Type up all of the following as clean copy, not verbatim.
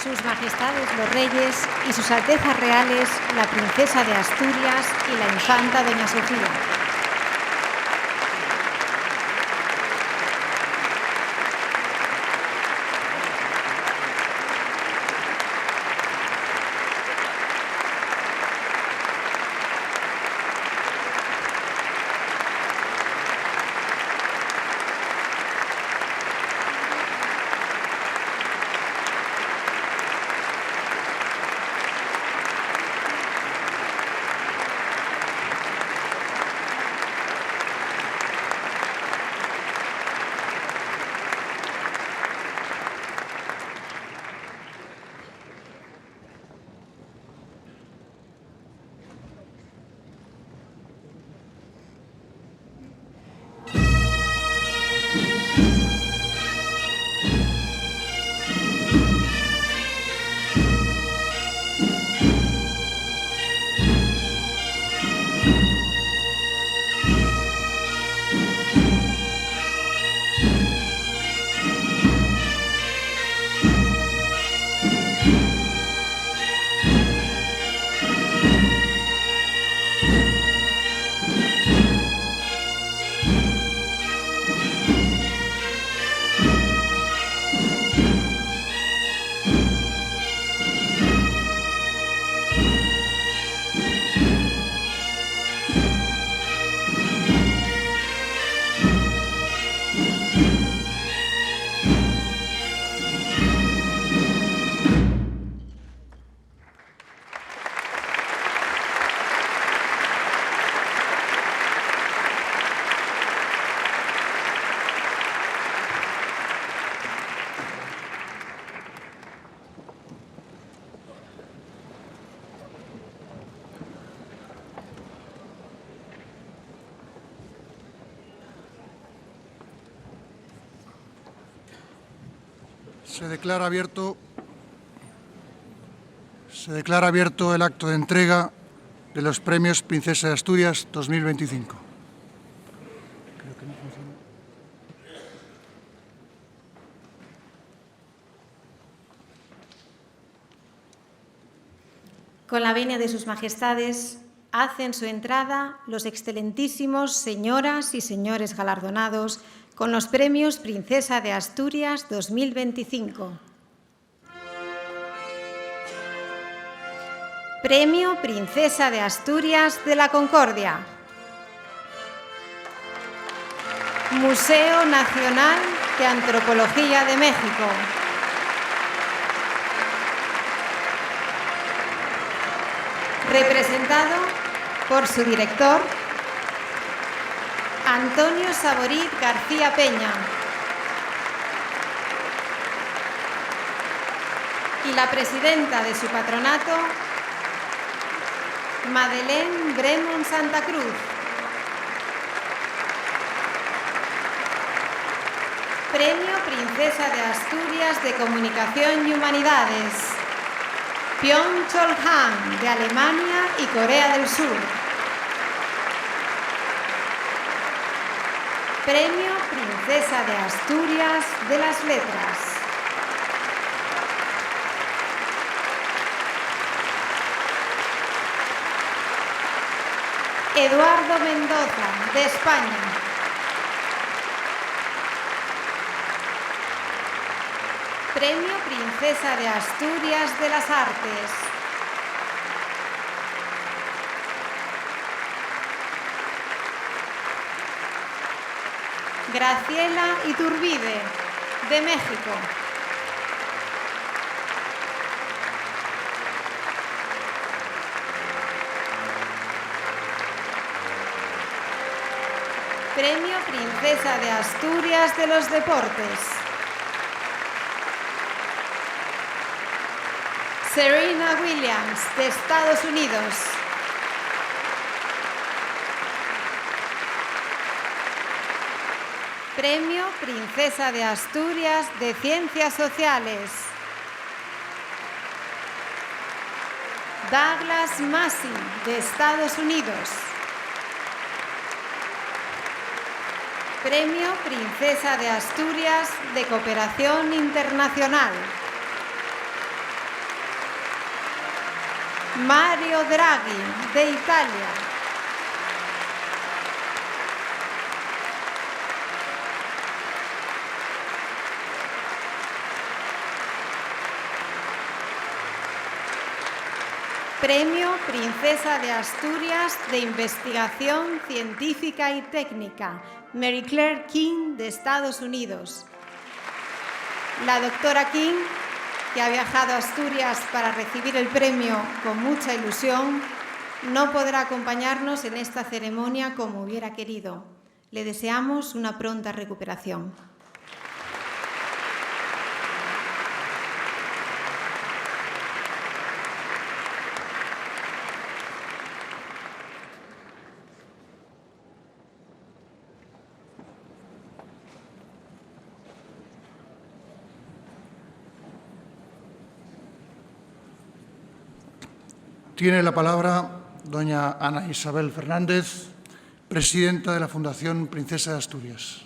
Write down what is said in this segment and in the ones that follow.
Sus Majestades los Reyes y Sus Altezas Reales, la Princesa de Asturias y la Infanta Doña Sofía. Se declara abierto el acto de entrega de los Premios Princesa de Asturias 2025. Con la venia de Sus Majestades, hacen su entrada los excelentísimos señoras y señores galardonados con los Premios Princesa de Asturias 2025. Premio Princesa de Asturias de la Concordia. Museo Nacional de Antropología de México. Representado por su director, Antonio Saborit García Peña, y la presidenta de su patronato, Madeleine Bremon Santa Cruz. Premio Princesa de Asturias de Comunicación y Humanidades, Pyeongchol Han, de Alemania y Corea del Sur. Premio Princesa de Asturias de las Letras. Eduardo Mendoza, de España. Premio Princesa de Asturias de las Artes. Graciela Iturbide, de México. Premio Princesa de Asturias de los Deportes. Serena Williams, de Estados Unidos. Premio Princesa de Asturias de Ciencias Sociales. Douglas Massey, de Estados Unidos. Premio Princesa de Asturias de Cooperación Internacional. Mario Draghi, de Italia. Premio Princesa de Asturias de Investigación Científica y Técnica, Mary Claire King, de Estados Unidos. La doctora King, que ha viajado a Asturias para recibir el premio con mucha ilusión, no podrá acompañarnos en esta ceremonia como hubiera querido. Le deseamos una pronta recuperación. Tiene la palabra doña Ana Isabel Fernández, presidenta de la Fundación Princesa de Asturias.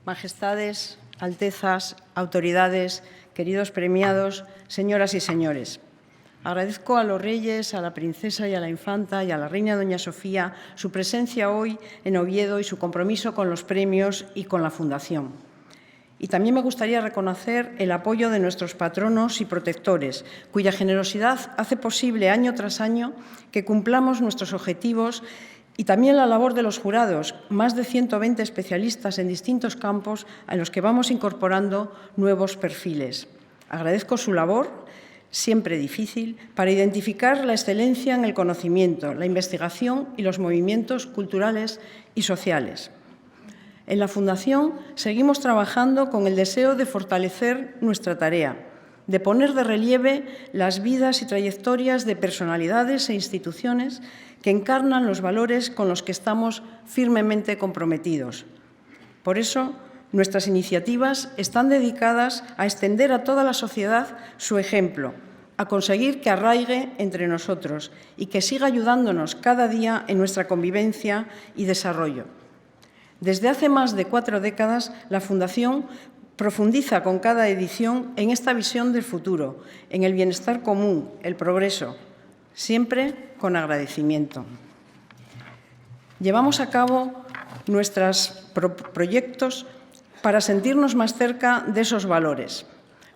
Majestades, altezas, autoridades, queridos premiados, señoras y señores. Agradezco a los reyes, a la princesa y a la infanta y a la reina doña Sofía su presencia hoy en Oviedo y su compromiso con los premios y con la Fundación. Y también me gustaría reconocer el apoyo de nuestros patronos y protectores, cuya generosidad hace posible año tras año que cumplamos nuestros objetivos, y también la labor de los jurados, más de 120 especialistas en distintos campos a los que vamos incorporando nuevos perfiles. Agradezco su labor, siempre difícil, para identificar la excelencia en el conocimiento, la investigación y los movimientos culturales y sociales. En la Fundación seguimos trabajando con el deseo de fortalecer nuestra tarea, de poner de relieve las vidas y trayectorias de personalidades e instituciones que encarnan los valores con los que estamos firmemente comprometidos. Por eso, nuestras iniciativas están dedicadas a extender a toda la sociedad su ejemplo, a conseguir que arraigue entre nosotros y que siga ayudándonos cada día en nuestra convivencia y desarrollo. Desde hace más de 4 décadas, la Fundación profundiza con cada edición en esta visión del futuro, en el bienestar común, el progreso, siempre con agradecimiento. Llevamos a cabo nuestros proyectos para sentirnos más cerca de esos valores.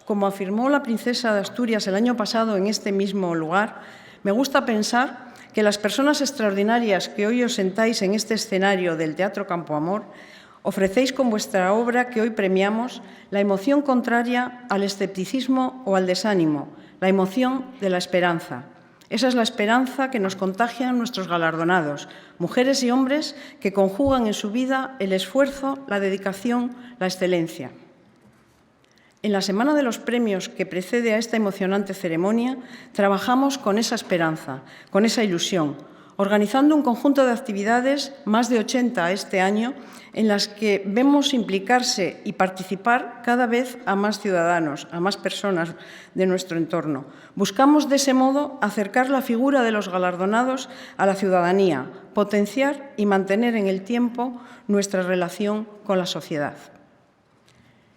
Como afirmó la princesa de Asturias el año pasado en este mismo lugar, me gusta pensar que las personas extraordinarias que hoy os sentáis en este escenario del Teatro Campo Amor ofrecéis con vuestra obra que hoy premiamos la emoción contraria al escepticismo o al desánimo, la emoción de la esperanza. Esa es la esperanza que nos contagian nuestros galardonados, mujeres y hombres que conjugan en su vida el esfuerzo, la dedicación, la excelencia. En la semana de los premios que precede a esta emocionante ceremonia, trabajamos con esa esperanza, con esa ilusión, organizando un conjunto de actividades, más de 80 este año, en las que vemos implicarse y participar cada vez a más ciudadanos, a más personas de nuestro entorno. Buscamos de ese modo acercar la figura de los galardonados a la ciudadanía, potenciar y mantener en el tiempo nuestra relación con la sociedad.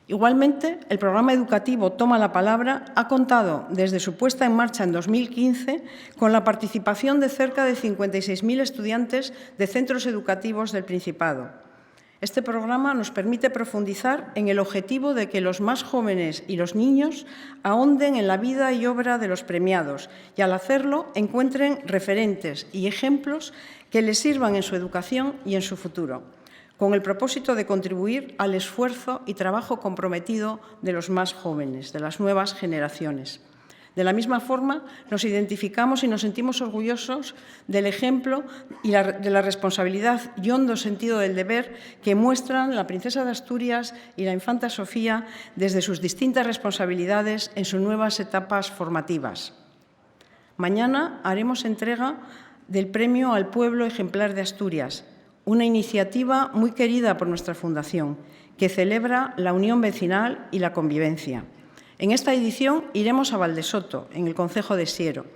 Igualmente, el programa educativo Toma la Palabra ha contado, desde su puesta en marcha en 2015, con la participación de cerca de 56.000 estudiantes de centros educativos del Principado. Este programa nos permite profundizar en el objetivo de que los más jóvenes y los niños ahonden en la vida y obra de los premiados y, al hacerlo, encuentren referentes y ejemplos que les sirvan en su educación y en su futuro, con el propósito de contribuir al esfuerzo y trabajo comprometido de los más jóvenes, de las nuevas generaciones. De la misma forma, nos identificamos y nos sentimos orgullosos del ejemplo y de la responsabilidad y hondo sentido del deber que muestran la princesa de Asturias y la infanta Sofía desde sus distintas responsabilidades en sus nuevas etapas formativas. Mañana haremos entrega del Premio al Pueblo Ejemplar de Asturias, una iniciativa muy querida por nuestra Fundación, que celebra la unión vecinal y la convivencia. En esta edición iremos a Valdesoto, en el concejo de Siero,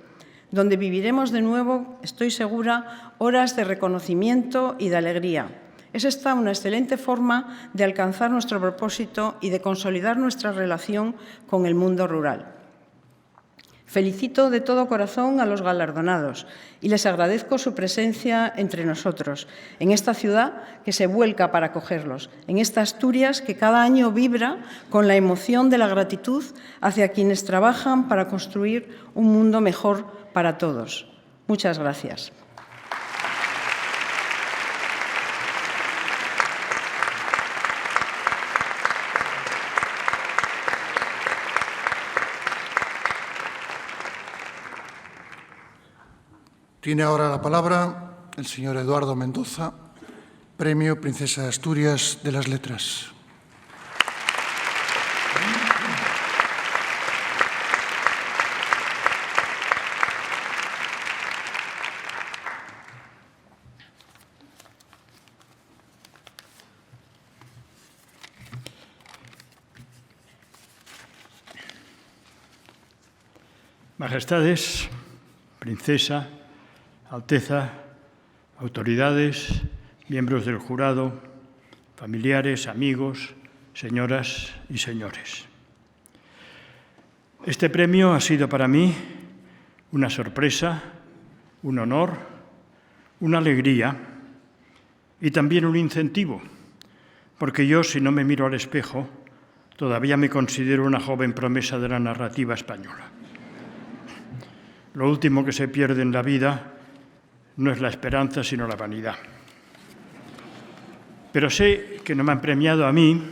donde viviremos de nuevo, estoy segura, horas de reconocimiento y de alegría. Es esta una excelente forma de alcanzar nuestro propósito y de consolidar nuestra relación con el mundo rural. Felicito de todo corazón a los galardonados y les agradezco su presencia entre nosotros, en esta ciudad que se vuelca para acogerlos, en esta Asturias que cada año vibra con la emoción de la gratitud hacia quienes trabajan para construir un mundo mejor para todos. Muchas gracias. Tiene ahora la palabra el señor Eduardo Mendoza, Premio Princesa de Asturias de las Letras. Majestades, Princesa, Alteza, autoridades, miembros del jurado, familiares, amigos, señoras y señores. Este premio ha sido para mí una sorpresa, un honor, una alegría y también un incentivo, porque yo, si no me miro al espejo, todavía me considero una joven promesa de la narrativa española. Lo último que se pierde en la vida no es la esperanza, sino la vanidad. Pero sé que no me han premiado a mí,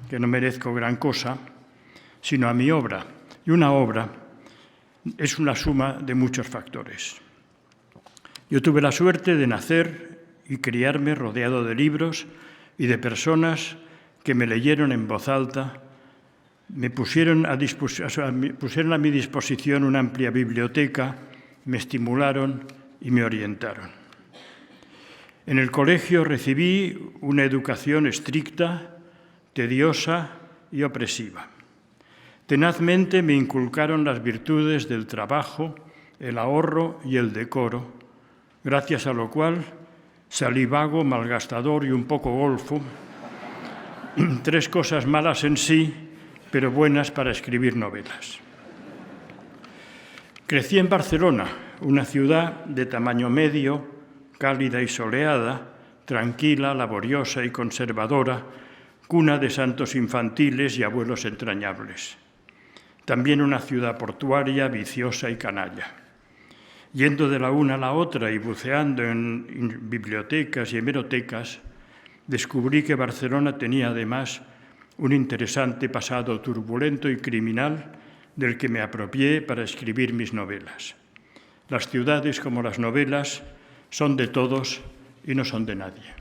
que no merezco gran cosa, sino a mi obra. Y una obra es una suma de muchos factores. Yo tuve la suerte de nacer y criarme rodeado de libros y de personas que me leyeron en voz alta, pusieron a mi disposición una amplia biblioteca, me estimularon y me orientaron. En el colegio recibí una educación estricta, tediosa y opresiva. Tenazmente me inculcaron las virtudes del trabajo, el ahorro y el decoro, gracias a lo cual salí vago, malgastador y un poco golfo, tres cosas malas en sí, pero buenas para escribir novelas. Crecí en Barcelona, una ciudad de tamaño medio, cálida y soleada, tranquila, laboriosa y conservadora, cuna de santos infantiles y abuelos entrañables. También una ciudad portuaria, viciosa y canalla. Yendo de la una a la otra y buceando en bibliotecas y hemerotecas, descubrí que Barcelona tenía además un interesante pasado turbulento y criminal del que me apropié para escribir mis novelas. Las ciudades, como las novelas, son de todos y no son de nadie.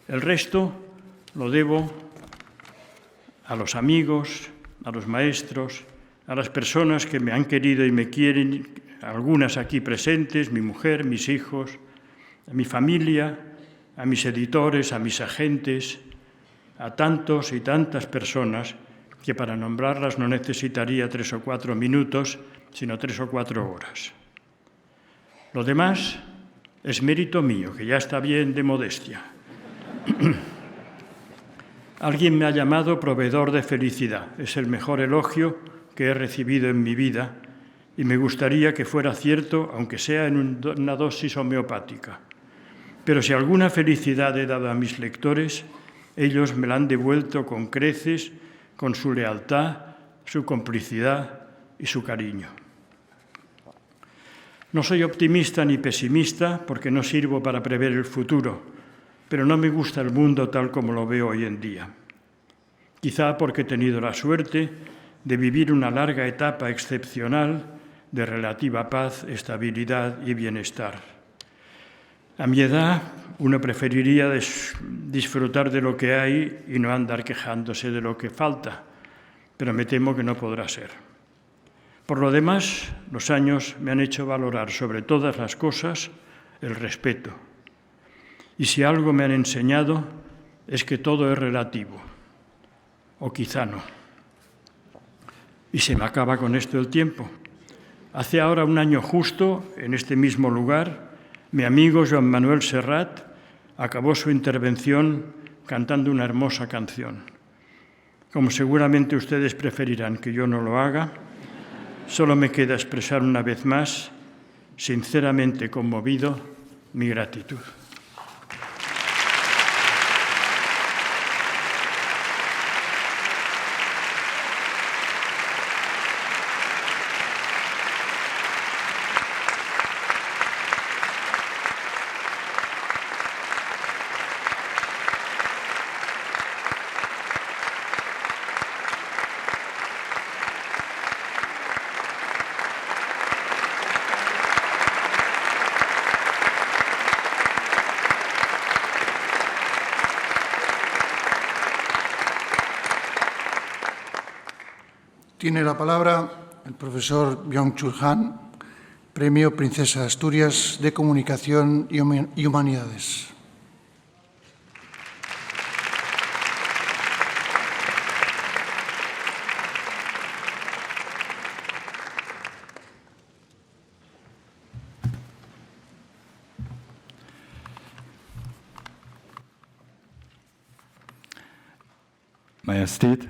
El resto lo debo a los amigos, a los maestros, a las personas que me han querido y me quieren, algunas aquí presentes, mi mujer, mis hijos, a mi familia, a mis editores, a mis agentes, a tantos y tantas personas que para nombrarlas no necesitaría 3 o 4 minutos, sino 3 o 4 horas. Lo demás es mérito mío, que ya está bien de modestia. Alguien me ha llamado proveedor de felicidad. Es el mejor elogio que he recibido en mi vida y me gustaría que fuera cierto, aunque sea en una dosis homeopática. Pero si alguna felicidad he dado a mis lectores, ellos me la han devuelto con creces, con su lealtad, su complicidad y su cariño. No soy optimista ni pesimista porque no sirvo para prever el futuro, pero no me gusta el mundo tal como lo veo hoy en día. Quizá porque he tenido la suerte de vivir una larga etapa excepcional de relativa paz, estabilidad y bienestar. A mi edad, uno preferiría disfrutar de lo que hay y no andar quejándose de lo que falta, pero me temo que no podrá ser. Por lo demás, los años me han hecho valorar sobre todas las cosas el respeto. Y si algo me han enseñado es que todo es relativo, o quizá no. Y se me acaba con esto el tiempo. Hace ahora un año justo, en este mismo lugar, mi amigo Joan Manuel Serrat acabó su intervención cantando una hermosa canción. Como seguramente ustedes preferirán que yo no lo haga, solo me queda expresar una vez más, sinceramente conmovido, mi gratitud. Tiene la palabra el profesor Byung-Chul Han, Premio Princesa de Asturias de Comunicación y Humanidades. Majestät,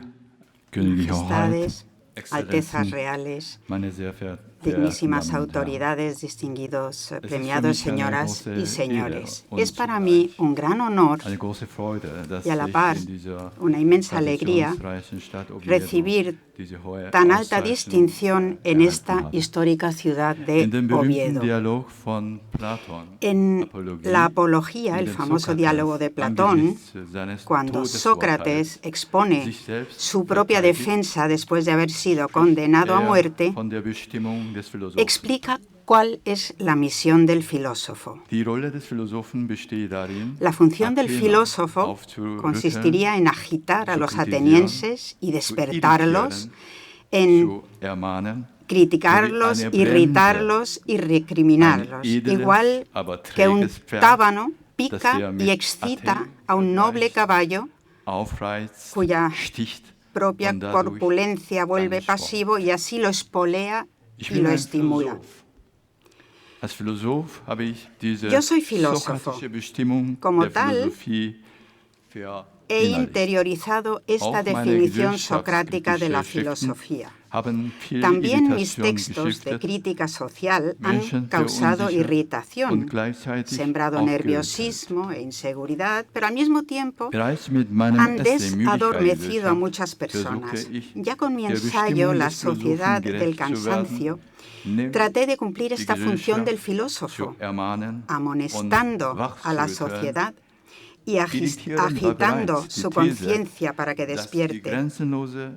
Königliche Hoheit, Majestades, Altezas Reales, meine sehr verehrten dignísimas Damen und Herren. autoridades, distinguidos Es premiados für mich eine señoras große y señores. Ehre Es und para mí un gran honor Eine große Freude, dass y a la ich par in dieser una inmensa alegría traditionsreichen Stadt Oviedo recibir diese hohe tan alta Auszeichnung distinción en erhalten esta habe. histórica ciudad In de dem berühmten Oviedo. Dialog von Platon, En Apologie, la Apología, in el dem famoso Sokrates diálogo de Platón, angesichts seines cuando Todesurteils Sócrates expone sich selbst su propia verteidigt, defensa después de haber sido condenado a muerte, von der Bestimmung des Philosophen. explica cuál es la misión del filósofo. Die Rolle des Philosophen besteht darin, La función del Athener filósofo aufzurütteln, consistiría en agitar a zu los kritisieren, atenienses y zu despertarlos, irritieren, en zu ermahnen, criticarlos, sowie eine irritarlos y recriminarlos, ein edles, igual aber que un träges Pferd, tábano das pica er mit y excita Athen a un noble vergleicht, caballo aufreizt, cuya sticht propia und dadurch corpulencia vuelve angesprochen. pasivo y así lo espolea Ich y bin lo ein estimula. Philosoph. Als Philosoph habe ich diese Yo soy filósofo. sokratische Bestimmung Como der tal, Philosophie He verinnerlicht. interiorizado esta Auch meine definición socrática de la gesellschaftskritischen filosofía. haben viel También mis Irritation textos de gestiftet, crítica social han Menschen causado verunsichert irritación, und gleichzeitig sembrado aufgeregt. nerviosismo e inseguridad, pero al mismo tiempo Bereits mit meinem han Essay desadormecido a Müdigkeit muchas personas. versuche ich, Ya con mi der ensayo Bestimmung La des Philosophen sociedad gerecht del zu werden, cansancio, nämlich traté de cumplir die esta función del Gesellschaft filósofo, zu ermahnen amonestando und a la wachzurütteln. sociedad y Irritieren war agitando bereits die su These, conciencia para que dass die despierte. grenzenlose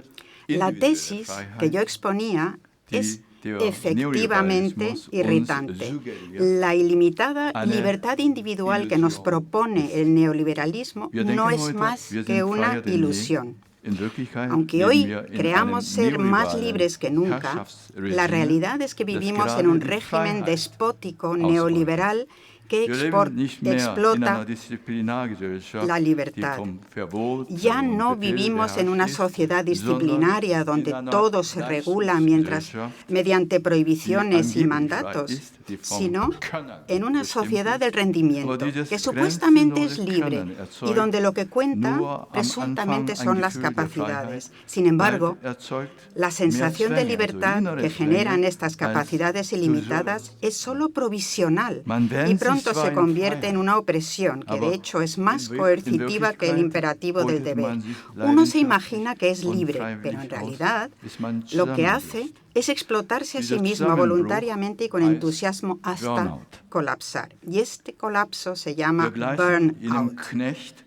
La individuelle tesis Freiheit, que yo exponía die es der efectivamente Neoliberalismus uns irritante. suggeriert, La ilimitada eine libertad individual que nos Illusion propone el neoliberalismo Wir denken no es heute, más wir que sind una freier denn je. ilusión. In Wirklichkeit Aunque leben hoy wir in creamos einem ser más neoliberalen libres que nunca, Herrschaftsregime, la realidad es que das vivimos gerade en un die régimen Freiheit despótico ausbeutet. neoliberal que Wir leben nicht mehr in explota einer Disziplinargesellschaft, la die libertad. vom Verbot Ya und no Befehl vivimos en una beherrscht ist, sociedad sondern disciplinaria donde in einer todo se regula mientras mediante prohibiciones y angeblich mandatos, frei ist, die vom sino Können en una bestimmt sociedad ist. del rendimiento, Aber dieses que supuestamente es grenzenlose libre Können y erzeugt donde lo que cuenta nur am presuntamente Anfang son ein las Gefühl der capacidades. Freiheit, Sin embargo, bald erzeugt la mehr sensación de Zwänge, libertad innere que generan Zwänge estas als capacidades ilimitadas Illusionen. es solo provisional Man wähnt y sich pronto zwar se in convierte en Freiheit, una opresión que de aber hecho es más in coercitiva que el Wirklichkeit imperativo del beutet deber. man sich Uno se leidenschaftlich imagina que es und libre, freiwillig pero en aus, realidad bis man lo que hace zusammenbricht. es explotarse a sí Dieser mismo Zusammenbruch voluntariamente y con heißt entusiasmo hasta Burnout. colapsar. Y este colapso se llama Wir gleichen jenem burnout. Knecht,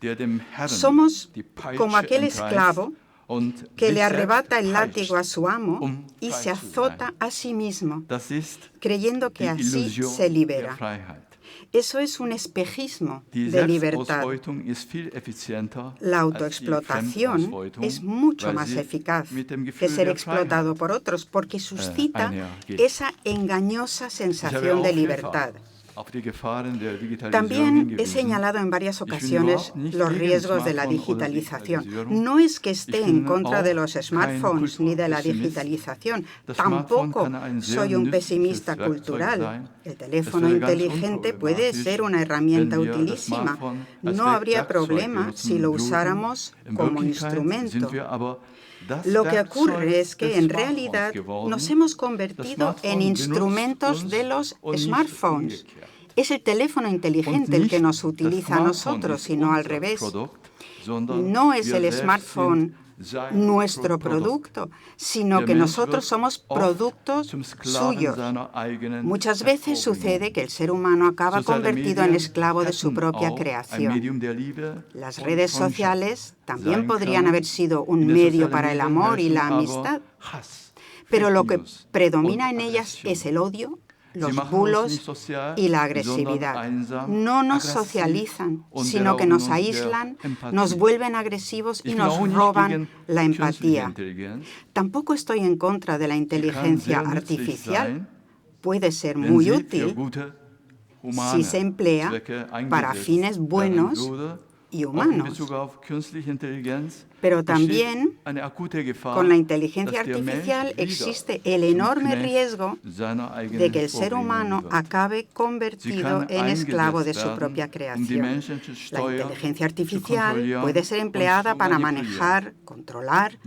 der dem Herrn Somos die Peitsche como aquel entreißt esclavo und que sich le arrebata selbst el látigo a peitscht, su amo y frei se zu azota sein. a sí mismo, Das ist creyendo que die así Illusion se der libera. Freiheit. Eso es un espejismo Die de libertad. Selbstausbeutung ist viel effizienter La als die autoexplotación Fremdausbeutung, es mucho weil más sie eficaz mit dem que Gefühl ser der explotado Freiheit por otros porque suscita einhergeht. esa engañosa Ich habe sensación auch de vielfach libertad. También he señalado en varias ocasiones los riesgos de la digitalización. No es que esté en contra de los smartphones ni de la digitalización. Tampoco soy un pesimista cultural. El teléfono inteligente puede ser una herramienta utilísima. No habría problema si lo usáramos como instrumento. Lo que ocurre es que en realidad nos hemos convertido en instrumentos de los smartphones. Es el teléfono inteligente el que nos utiliza a nosotros y no al revés. No es el smartphone nuestro producto, sino que nosotros somos productos suyos. Muchas veces sucede que el ser humano acaba convertido en esclavo de su propia creación. Las redes sociales también podrían haber sido un medio para el amor y la amistad, pero lo que predomina en ellas es el odio, los bulos y la agresividad. No nos socializan, sino que nos aíslan, nos vuelven agresivos y nos roban la empatía. Tampoco estoy en contra de la inteligencia artificial. Puede ser muy útil si se emplea para fines buenos y humanos. Pero también con la inteligencia artificial existe el enorme riesgo de que el ser humano acabe convertido en esclavo de su propia creación. La inteligencia artificial puede ser empleada para manejar, controlar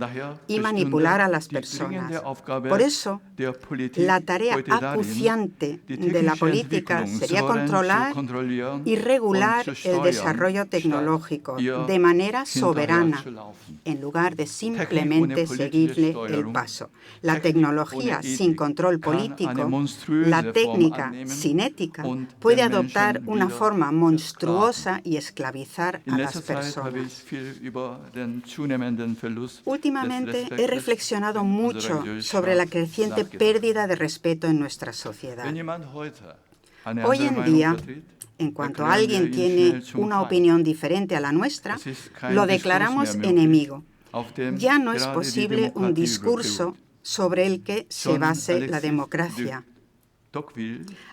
y manipular a las personas. Por eso, la tarea acuciante de la política sería controlar y regular el desarrollo tecnológico de manera soberana, en lugar de simplemente seguirle el paso. La tecnología sin control político, la técnica sin ética, puede adoptar una forma monstruosa y esclavizar a las personas. Últimamente he reflexionado mucho sobre la creciente pérdida de respeto en nuestra sociedad. Hoy en día, en cuanto alguien tiene una opinión diferente a la nuestra, lo declaramos enemigo. Ya no es posible un discurso sobre el que se base la democracia.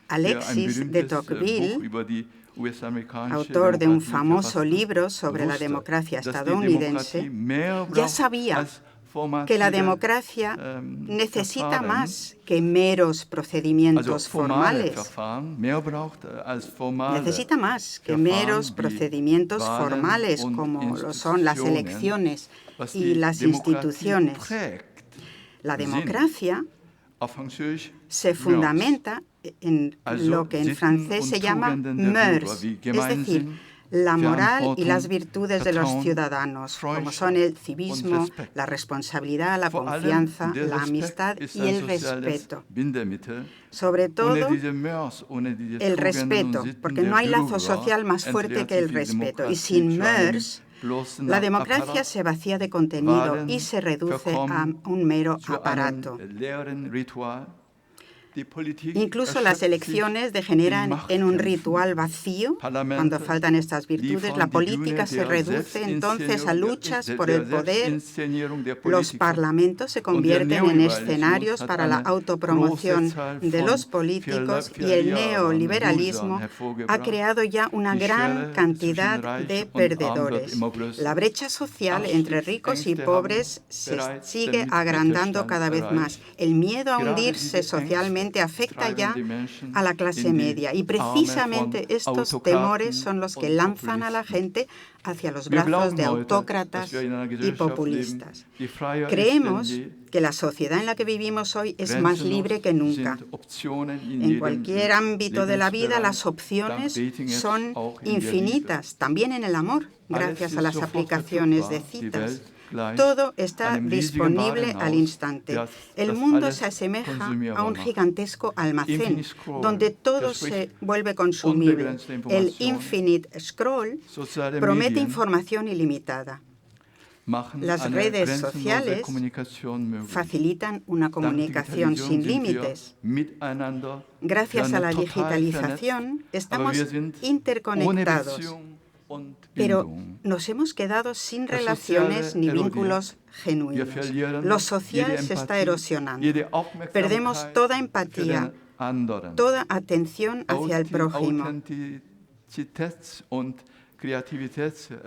Alexis de Tocqueville, autor de un famoso libro sobre la democracia estadounidense, ya sabía que la democracia necesita más que meros procedimientos formales. Necesita más que meros procedimientos formales, como lo son las elecciones y las instituciones. La democracia se fundamenta en lo que en francés se llama mœurs, es decir, la moral y las virtudes de los ciudadanos, como son el civismo, la responsabilidad, la confianza, la amistad y el respeto. Sobre todo, el respeto, porque no hay lazo social más fuerte que el respeto. Y sin mœurs, la democracia se vacía de contenido y se reduce a un mero aparato. Incluso las elecciones degeneran en un ritual vacío. Cuando faltan estas virtudes, la política se reduce entonces a luchas por el poder. Los parlamentos se convierten en escenarios para la autopromoción de los políticos y el neoliberalismo ha creado ya una gran cantidad de perdedores. La brecha social entre ricos y pobres se sigue agrandando cada vez más. El miedo a hundirse socialmente afecta ya a la clase media y precisamente estos temores son los que lanzan a la gente hacia los brazos de autócratas y populistas. Creemos que la sociedad en la que vivimos hoy es más libre que nunca. En cualquier ámbito de la vida las opciones son infinitas, también en el amor, gracias a las aplicaciones de citas. Todo está disponible al instante. El mundo se asemeja a un gigantesco almacén, donde todo se vuelve consumible. El Infinite Scroll promete información ilimitada. Las redes sociales facilitan una comunicación sin límites. Gracias a la digitalización estamos interconectados. Pero nos hemos quedado sin relaciones ni vínculos genuinos. Lo social se está erosionando. Perdemos toda empatía toda atención hacia el prójimo.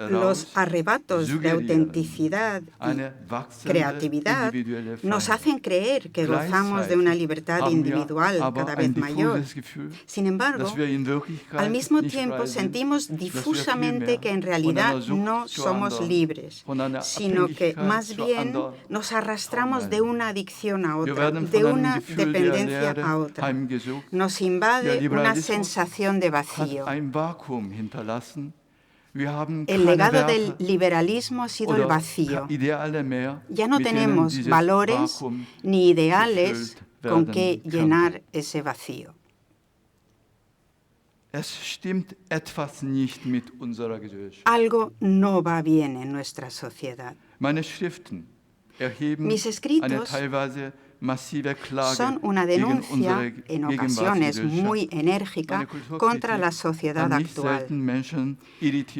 Los arrebatos de autenticidad y creatividad nos hacen creer que gozamos de una libertad individual cada vez mayor. Sin embargo, al mismo tiempo sentimos difusamente que en realidad no somos libres, sino que más bien nos arrastramos de una adicción a otra, de una dependencia a otra. Nos invade una sensación de vacío. El legado del liberalismo ha sido el vacío. Ya no tenemos valores ni ideales con que llenar ese vacío. Algo no va bien en nuestra sociedad. Mis escritos son una denuncia, en ocasiones muy enérgica, contra la sociedad actual.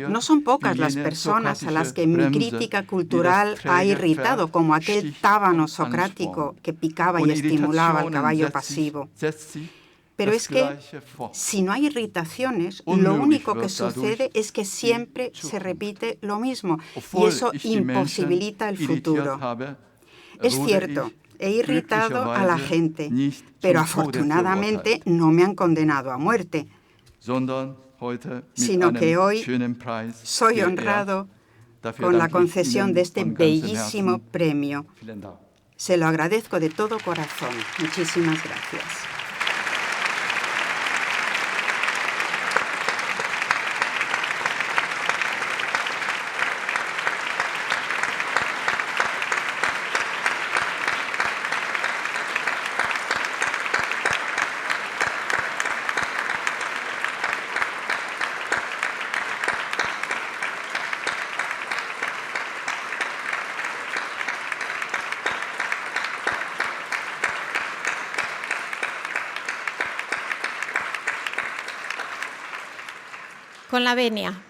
No son pocas las personas a las que mi crítica cultural ha irritado, como aquel tábano socrático que picaba y estimulaba al caballo pasivo. Pero es que, si no hay irritaciones, lo único que sucede es que siempre se repite lo mismo, y eso imposibilita el futuro. Es cierto, he irritado a la gente, pero afortunadamente no me han condenado a muerte, sino que hoy soy honrado con la concesión de este bellísimo premio. Se lo agradezco de todo corazón. Muchísimas gracias. Con la venia.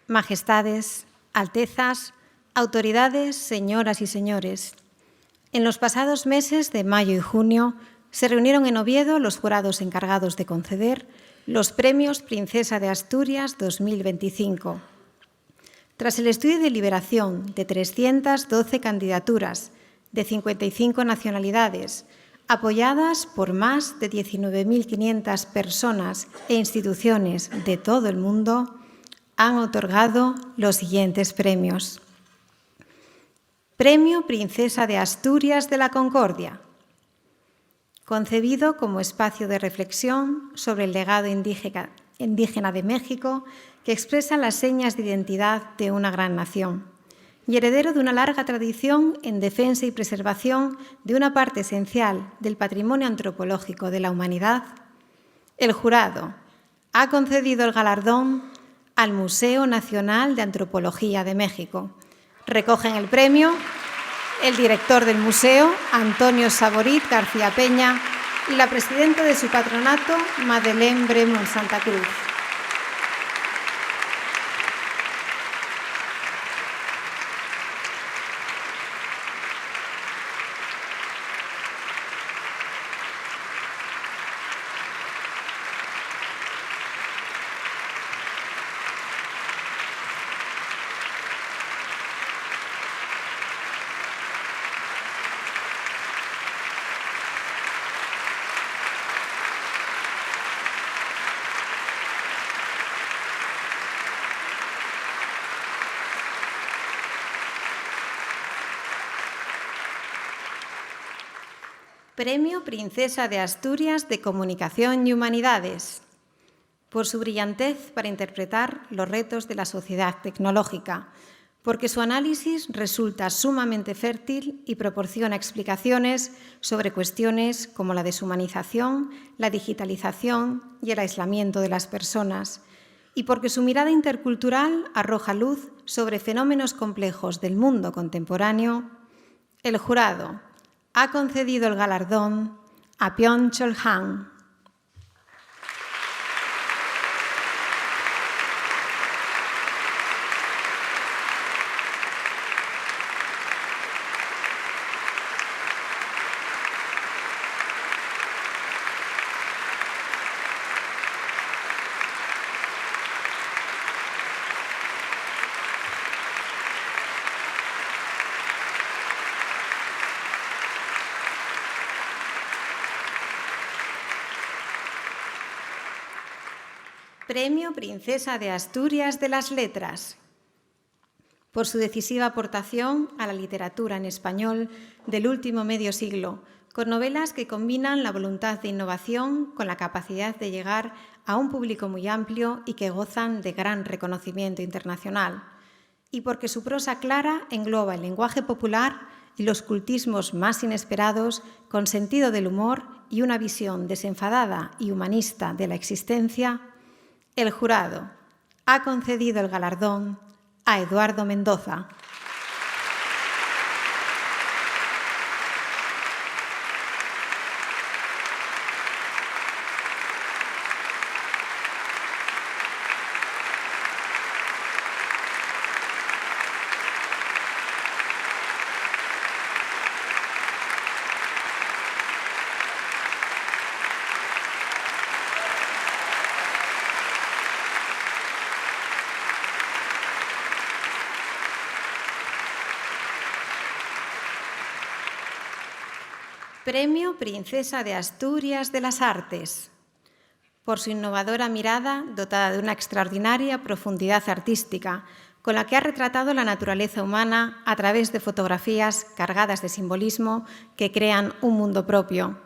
Majestades, Altezas, autoridades, señoras y señores, en los pasados meses de mayo y junio se reunieron en Oviedo los jurados encargados de conceder los premios Princesa de Asturias 2025. Tras el estudio y deliberación de 312 candidaturas de 55 nacionalidades, apoyadas por más de 19.500 personas e instituciones de todo el mundo, han otorgado los siguientes premios. Premio Princesa de Asturias de la Concordia, concebido como espacio de reflexión sobre el legado indígena de México que expresa las señas de identidad de una gran nación, y heredero de una larga tradición en defensa y preservación de una parte esencial del patrimonio antropológico de la humanidad. El jurado ha concedido el galardón al Museo Nacional de Antropología de México. Recogen el premio el director del museo, Antonio Saborit García Peña, y la presidenta de su patronato, Madeleine Bremont Santa Cruz. Premio Princesa de Asturias de Comunicación y Humanidades, por su brillantez para interpretar los retos de la sociedad tecnológica, porque su análisis resulta sumamente fértil y proporciona explicaciones sobre cuestiones como la deshumanización, la digitalización y el aislamiento de las personas, y porque su mirada intercultural arroja luz sobre fenómenos complejos del mundo contemporáneo. El jurado ha concedido el galardón a Byung-Chul Han. Premio Princesa de Asturias de las Letras, por su decisiva aportación a la literatura en español del último medio siglo, con novelas que combinan la voluntad de innovación con la capacidad de llegar a un público muy amplio y que gozan de gran reconocimiento internacional, y porque su prosa clara engloba el lenguaje popular y los cultismos más inesperados con sentido del humor y una visión desenfadada y humanista de la existencia, el jurado ha concedido el galardón a Eduardo Mendoza. Premio Princesa de Asturias de las Artes, por su innovadora mirada dotada de una extraordinaria profundidad artística, con la que ha retratado la naturaleza humana a través de fotografías cargadas de simbolismo que crean un mundo propio,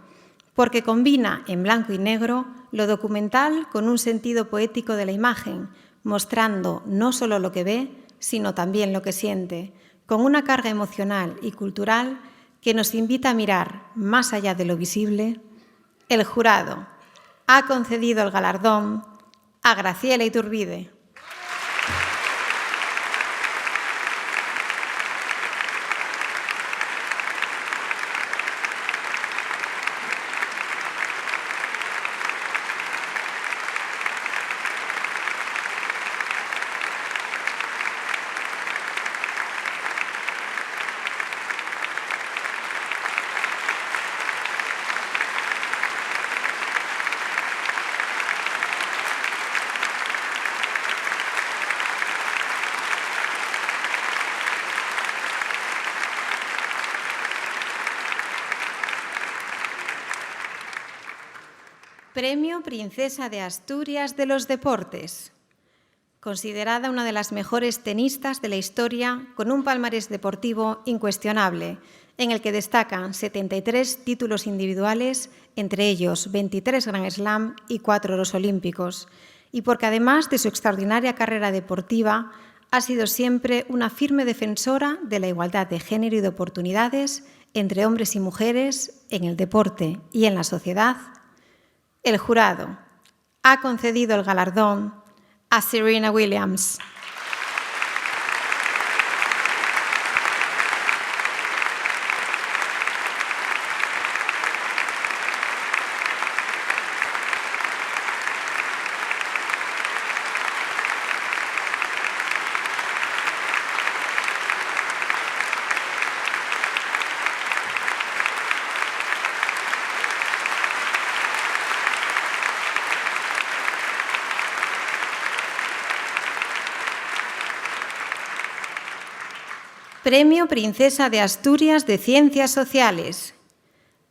porque combina en blanco y negro lo documental con un sentido poético de la imagen, mostrando no solo lo que ve, sino también lo que siente, con una carga emocional y cultural que nos invita a mirar más allá de lo visible. El jurado ha concedido el galardón a Graciela Iturbide. Premio Princesa de Asturias de los Deportes, considerada una de las mejores tenistas de la historia, con un palmarés deportivo incuestionable, en el que destacan 73 títulos individuales, entre ellos 23 Grand Slam y 4 oros olímpicos, y porque además de su extraordinaria carrera deportiva, ha sido siempre una firme defensora de la igualdad de género y de oportunidades entre hombres y mujeres en el deporte y en la sociedad. El jurado ha concedido el galardón a Serena Williams. Premio Princesa de Asturias de Ciencias Sociales,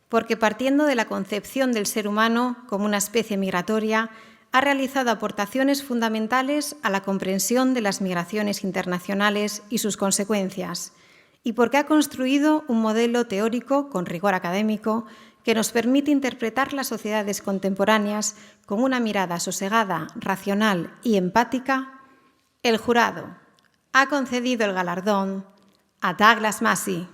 porque partiendo de la concepción del ser humano como una especie migratoria, ha realizado aportaciones fundamentales a la comprensión de las migraciones internacionales y sus consecuencias, y porque ha construido un modelo teórico con rigor académico que nos permite interpretar las sociedades contemporáneas con una mirada sosegada, racional y empática. El jurado ha concedido el galardón a Douglas Massey.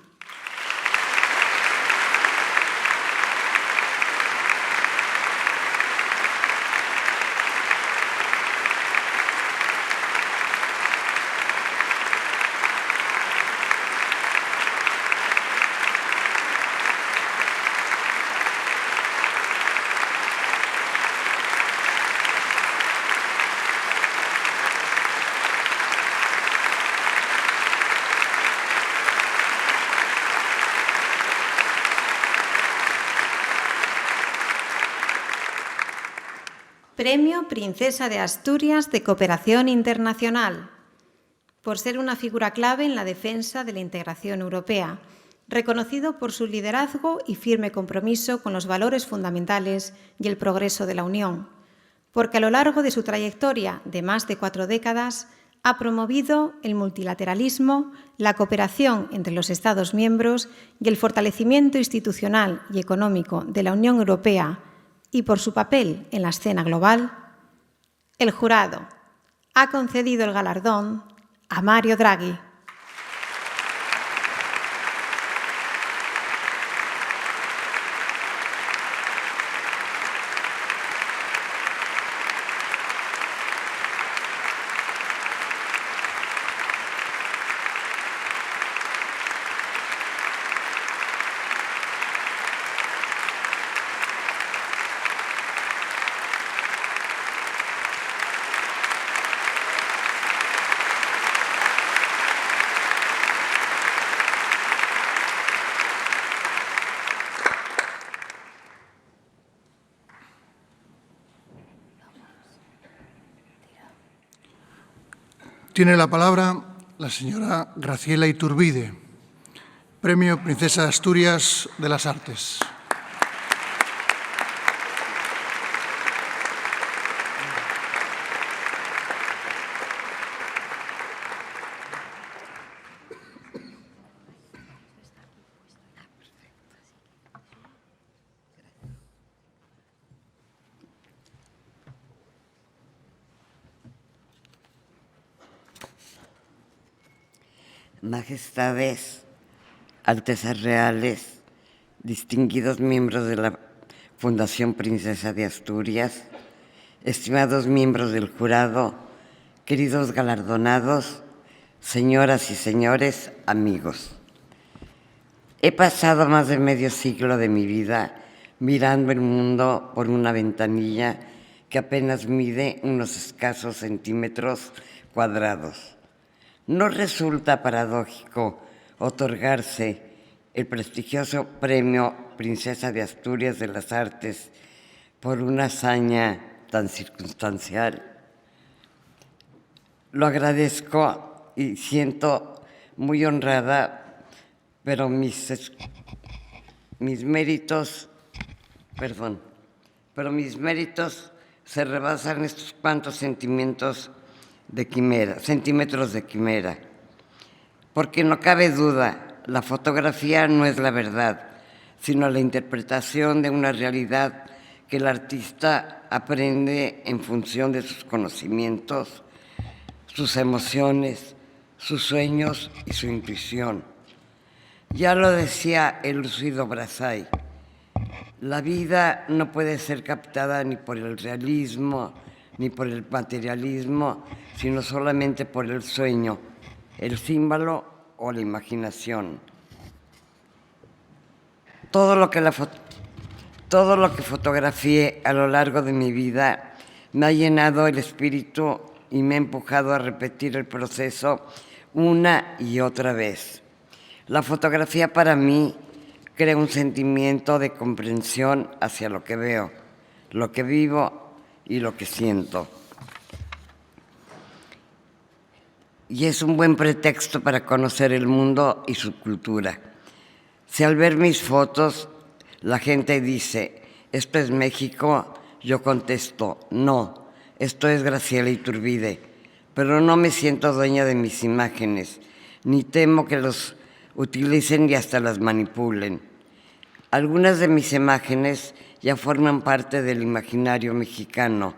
Premio Princesa de Asturias de Cooperación Internacional, por ser una figura clave en la defensa de la integración europea, reconocido por su liderazgo y firme compromiso con los valores fundamentales y el progreso de la Unión, porque a lo largo de su trayectoria de más de 4 décadas ha promovido el multilateralismo, la cooperación entre los Estados miembros y el fortalecimiento institucional y económico de la Unión Europea, y por su papel en la escena global, el jurado ha concedido el galardón a Mario Draghi. Tiene la palabra la señora Graciela Iturbide, Premio Princesa de Asturias de las Artes. Majestades, Altezas Reales, distinguidos miembros de la Fundación Princesa de Asturias, estimados miembros del jurado, queridos galardonados, señoras y señores, amigos. He pasado más de medio siglo de mi vida mirando el mundo por una ventanilla que apenas mide unos escasos centímetros cuadrados. ¿No resulta paradójico otorgarse el prestigioso Premio Princesa de Asturias de las Artes por una hazaña tan circunstancial? Lo agradezco y siento muy honrada, pero mis méritos se rebasan estos cuantos centímetros de quimera, porque no cabe duda, la fotografía no es la verdad, sino la interpretación de una realidad que el artista aprende en función de sus conocimientos, sus emociones, sus sueños y su intuición. Ya lo decía el lúcido Brassai, la vida no puede ser captada ni por el realismo ni por el materialismo, sino solamente por el sueño, el símbolo o la imaginación. Todo lo que fotografié a lo largo de mi vida me ha llenado el espíritu y me ha empujado a repetir el proceso una y otra vez. La fotografía para mí crea un sentimiento de comprensión hacia lo que veo, lo que vivo y lo que siento. Y es un buen pretexto para conocer el mundo y su cultura. Si al ver mis fotos la gente dice, ¿esto es México?, yo contesto, no, esto es Graciela Iturbide, pero no me siento dueña de mis imágenes, ni temo que los utilicen y hasta las manipulen. Algunas de mis imágenes ya forman parte del imaginario mexicano.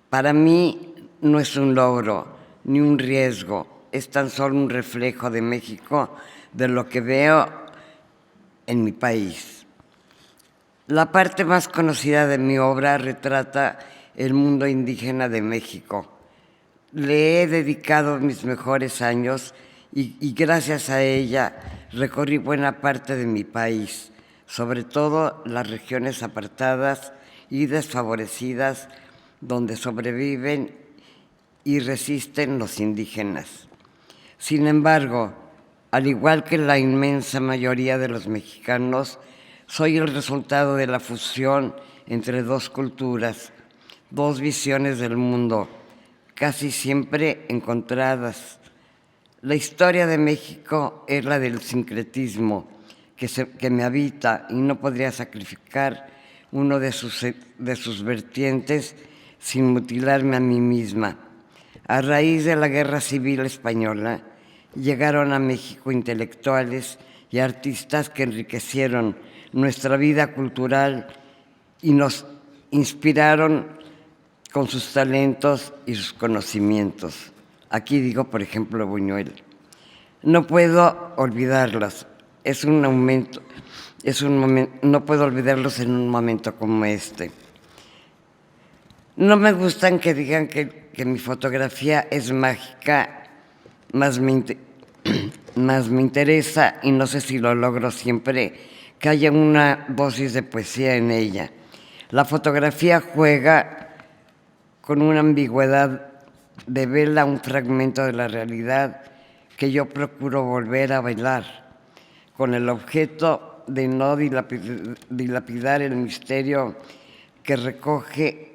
Para mí no es un logro ni un riesgo, es tan solo un reflejo de México, de lo que veo en mi país. La parte más conocida de mi obra retrata el mundo indígena de México. Le he dedicado mis mejores años y gracias a ella recorrí buena parte de mi país, sobre todo las regiones apartadas y desfavorecidas donde sobreviven y resisten los indígenas. Sin embargo, al igual que la inmensa mayoría de los mexicanos, soy el resultado de la fusión entre dos culturas, dos visiones del mundo, casi siempre encontradas. La historia de México es la del sincretismo que me habita y no podría sacrificar uno de sus vertientes sin mutilarme a mí misma. A raíz de la Guerra Civil Española, llegaron a México intelectuales y artistas que enriquecieron nuestra vida cultural y nos inspiraron con sus talentos y sus conocimientos. Aquí digo, por ejemplo, Buñuel. No puedo olvidarlos. No puedo olvidarlos en un momento como este. No me gustan que digan que mi fotografía es mágica, más me interesa, y no sé si lo logro siempre, que haya una dosis de poesía en ella. La fotografía juega con una ambigüedad, devela un fragmento de la realidad que yo procuro volver a bailar, con el objeto de no dilapidar el misterio que recoge,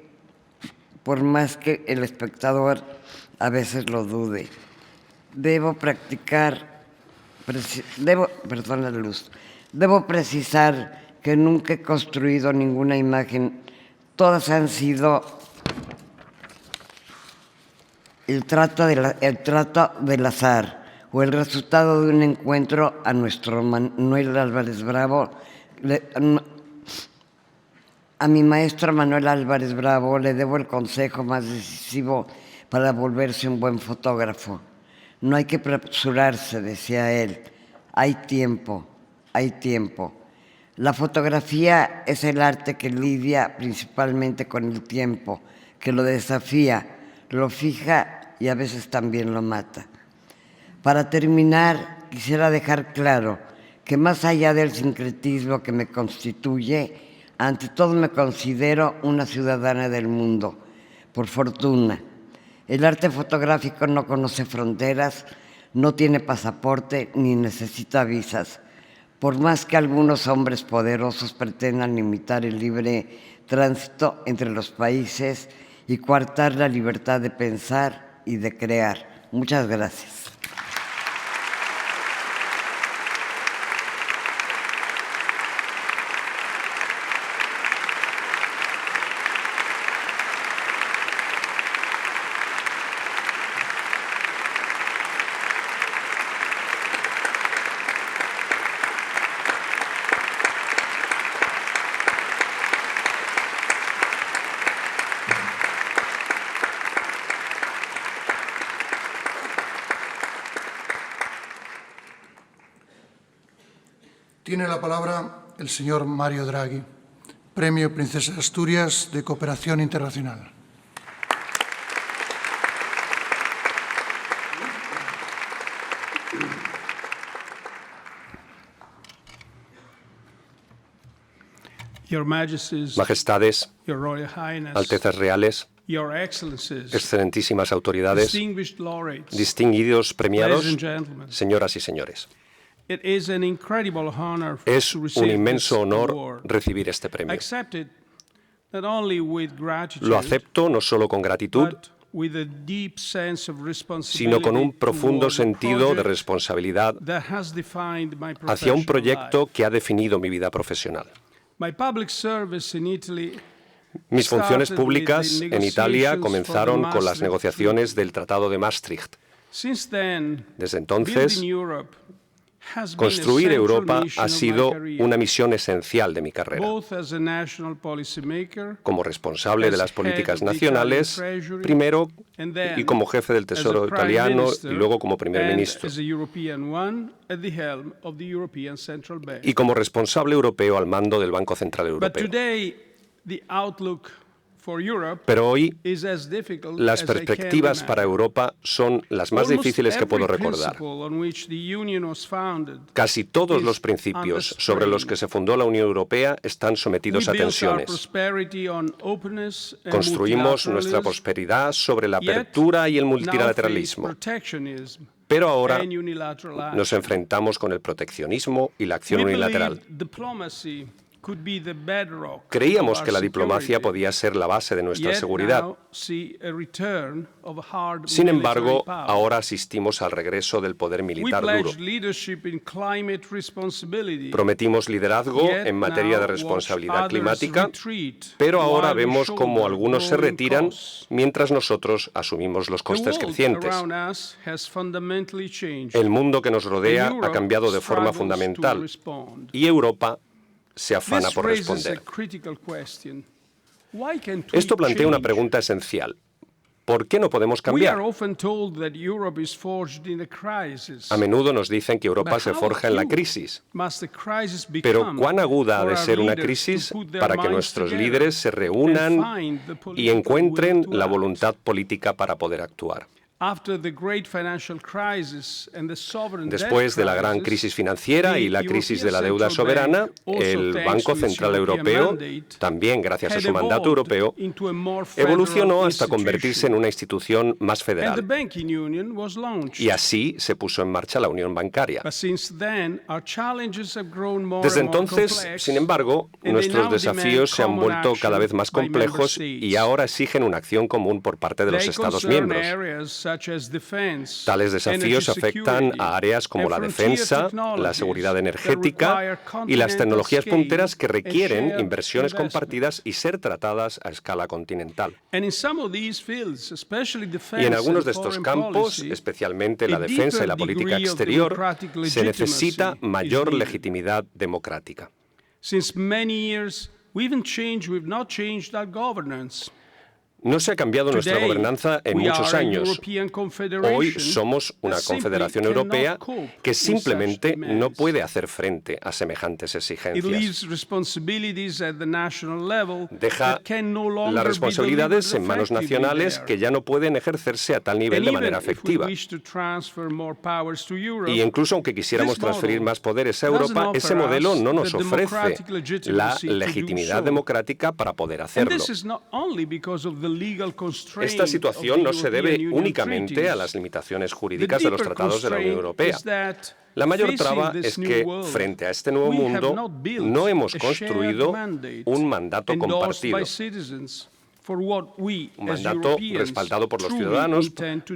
por más que el espectador a veces lo dude. Debo precisar que nunca he construido ninguna imagen. Todas han sido el trato del azar o el resultado de un encuentro. A nuestro Manuel Álvarez Bravo, a mi maestro Manuel Álvarez Bravo le debo el consejo más decisivo para volverse un buen fotógrafo. No hay que apresurarse, decía él. Hay tiempo, hay tiempo. La fotografía es el arte que lidia principalmente con el tiempo, que lo desafía, lo fija y a veces también lo mata. Para terminar, quisiera dejar claro que más allá del sincretismo que me constituye, ante todo me considero una ciudadana del mundo, por fortuna. El arte fotográfico no conoce fronteras, no tiene pasaporte ni necesita visas. Por más que algunos hombres poderosos pretendan limitar el libre tránsito entre los países y coartar la libertad de pensar y de crear. Muchas gracias. Tiene la palabra el señor Mario Draghi, Premio Princesa de Asturias de Cooperación Internacional. Majestades, Altezas Reales, excelentísimas autoridades, distinguidos premiados, señoras y señores. Es un inmenso honor recibir este premio. Lo acepto no solo con gratitud, sino con un profundo sentido de responsabilidad hacia un proyecto que ha definido mi vida profesional. Mis funciones públicas en Italia comenzaron con las negociaciones del Tratado de Maastricht. Desde entonces, construir Europa ha sido una misión esencial de mi carrera. Como responsable de las políticas nacionales, primero, y como jefe del Tesoro italiano, y luego como primer ministro. Y como responsable europeo al mando del Banco Central Europeo. Pero hoy, las perspectivas para Europa son las más difíciles que puedo recordar. Casi todos los principios sobre los que se fundó la Unión Europea están sometidos a tensiones. Construimos nuestra prosperidad sobre la apertura y el multilateralismo. Pero ahora nos enfrentamos con el proteccionismo y la acción unilateral. Creíamos que la diplomacia podía ser la base de nuestra seguridad. Sin embargo, ahora asistimos al regreso del poder militar duro. Prometimos liderazgo en materia de responsabilidad climática, pero ahora vemos cómo algunos se retiran mientras nosotros asumimos los costes crecientes. El mundo que nos rodea ha cambiado de forma fundamental y Europa se afana por responder. Esto plantea una pregunta esencial. ¿Por qué no podemos cambiar? A menudo nos dicen que Europa se forja en la crisis. Pero ¿cuán aguda ha de ser una crisis para que nuestros líderes se reúnan y encuentren la voluntad política para poder actuar? Después de la gran crisis financiera y la crisis de la deuda soberana, el Banco Central Europeo, también gracias a su mandato europeo, evolucionó hasta convertirse en una institución más federal. Y así se puso en marcha la unión bancaria. Desde entonces, sin embargo, nuestros desafíos se han vuelto cada vez más complejos y ahora exigen una acción común por parte de los Estados miembros. Tales desafíos afectan a áreas como la defensa, la seguridad energética y las tecnologías punteras que requieren inversiones compartidas y ser tratadas a escala continental. Y en algunos de estos campos, especialmente la defensa y la política exterior, se necesita mayor legitimidad democrática. No se ha cambiado nuestra gobernanza en muchos años. Hoy somos una confederación europea que simplemente no puede hacer frente a semejantes exigencias. Deja las responsabilidades en manos nacionales que ya no pueden ejercerse a tal nivel de manera efectiva. Y incluso aunque quisiéramos transferir más poderes a Europa, ese modelo no nos ofrece la legitimidad democrática para poder hacerlo. Esta situación no se debe únicamente a las limitaciones jurídicas de los tratados de la Unión Europea. La mayor traba es que, frente a este nuevo mundo, no hemos construido un mandato compartido. Un mandato respaldado por los ciudadanos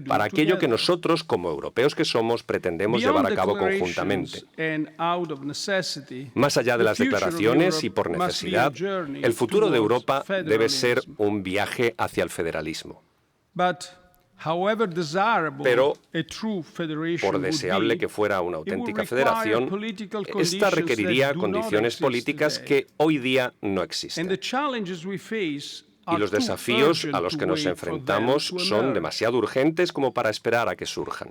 para aquello que nosotros, como europeos que somos, pretendemos llevar a cabo conjuntamente. Más allá de las declaraciones y por necesidad, el futuro de Europa debe ser un viaje hacia el federalismo. Pero, por deseable que fuera una auténtica federación, esta requeriría condiciones políticas que hoy día no existen. Y los desafíos a los que nos enfrentamos son demasiado urgentes como para esperar a que surjan.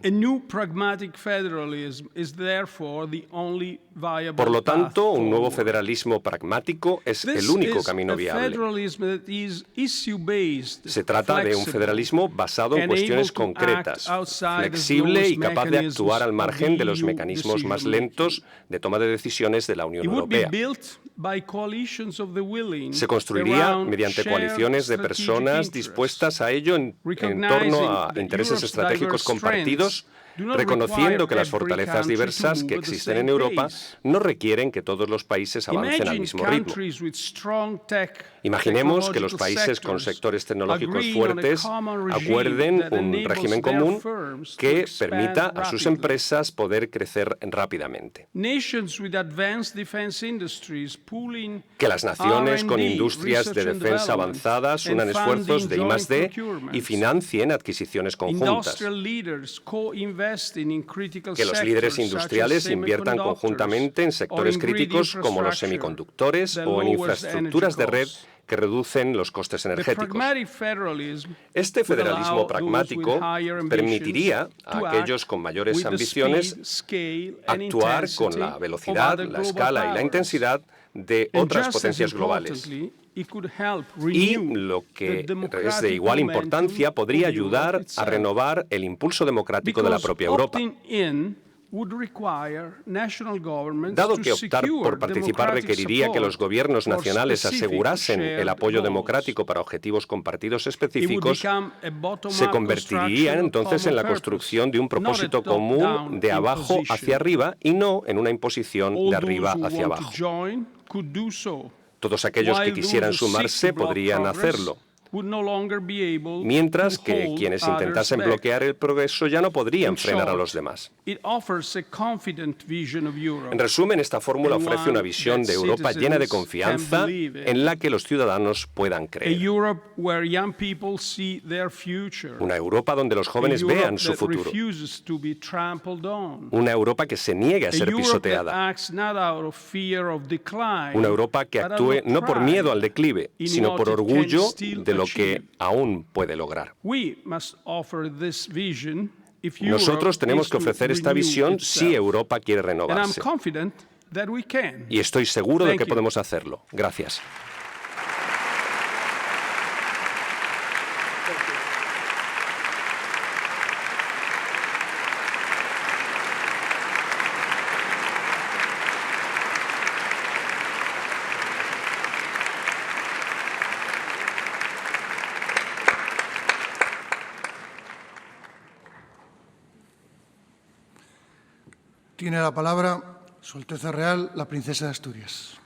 Por lo tanto, un nuevo federalismo pragmático es el único camino viable. Se trata de un federalismo basado en cuestiones concretas, flexible y capaz de actuar al margen de los mecanismos más lentos de toma de decisiones de la Unión Europea. Se construiría mediante coaliciones de personas dispuestas a ello en torno a intereses estratégicos compartidos, reconociendo que las fortalezas diversas que existen en Europa no requieren que todos los países avancen al mismo ritmo. Imaginemos que los países con sectores tecnológicos fuertes acuerden un régimen común que permita a sus empresas poder crecer rápidamente. Que las naciones con industrias de defensa avanzadas unan esfuerzos de I+D y financien adquisiciones conjuntas. Que los líderes industriales inviertan conjuntamente en sectores críticos como los semiconductores o en infraestructuras de red que reducen los costes energéticos. Este federalismo pragmático permitiría a aquellos con mayores ambiciones actuar con la velocidad, la escala y la intensidad de otras potencias globales. Y lo que es de igual importancia, podría ayudar a renovar el impulso democrático de la propia Europa. Dado que optar por participar requeriría que los gobiernos nacionales asegurasen el apoyo democrático para objetivos compartidos específicos, se convertiría entonces en la construcción de un propósito común de abajo hacia arriba y no en una imposición de arriba hacia abajo. Todos aquellos que quisieran sumarse podrían hacerlo, mientras que quienes intentasen bloquear el progreso ya no podrían frenar a los demás. En resumen, esta fórmula ofrece una visión de Europa llena de confianza en la que los ciudadanos puedan creer. Una Europa donde los jóvenes vean su futuro. Una Europa que se niegue a ser pisoteada. Una Europa que actúe no por miedo al declive, sino por orgullo de lo que aún puede lograr. Nosotros tenemos que ofrecer esta visión si Europa quiere renovarse. Y estoy seguro de que podemos hacerlo. Gracias. Tiene la palabra Su Alteza Real, la Princesa de Asturias.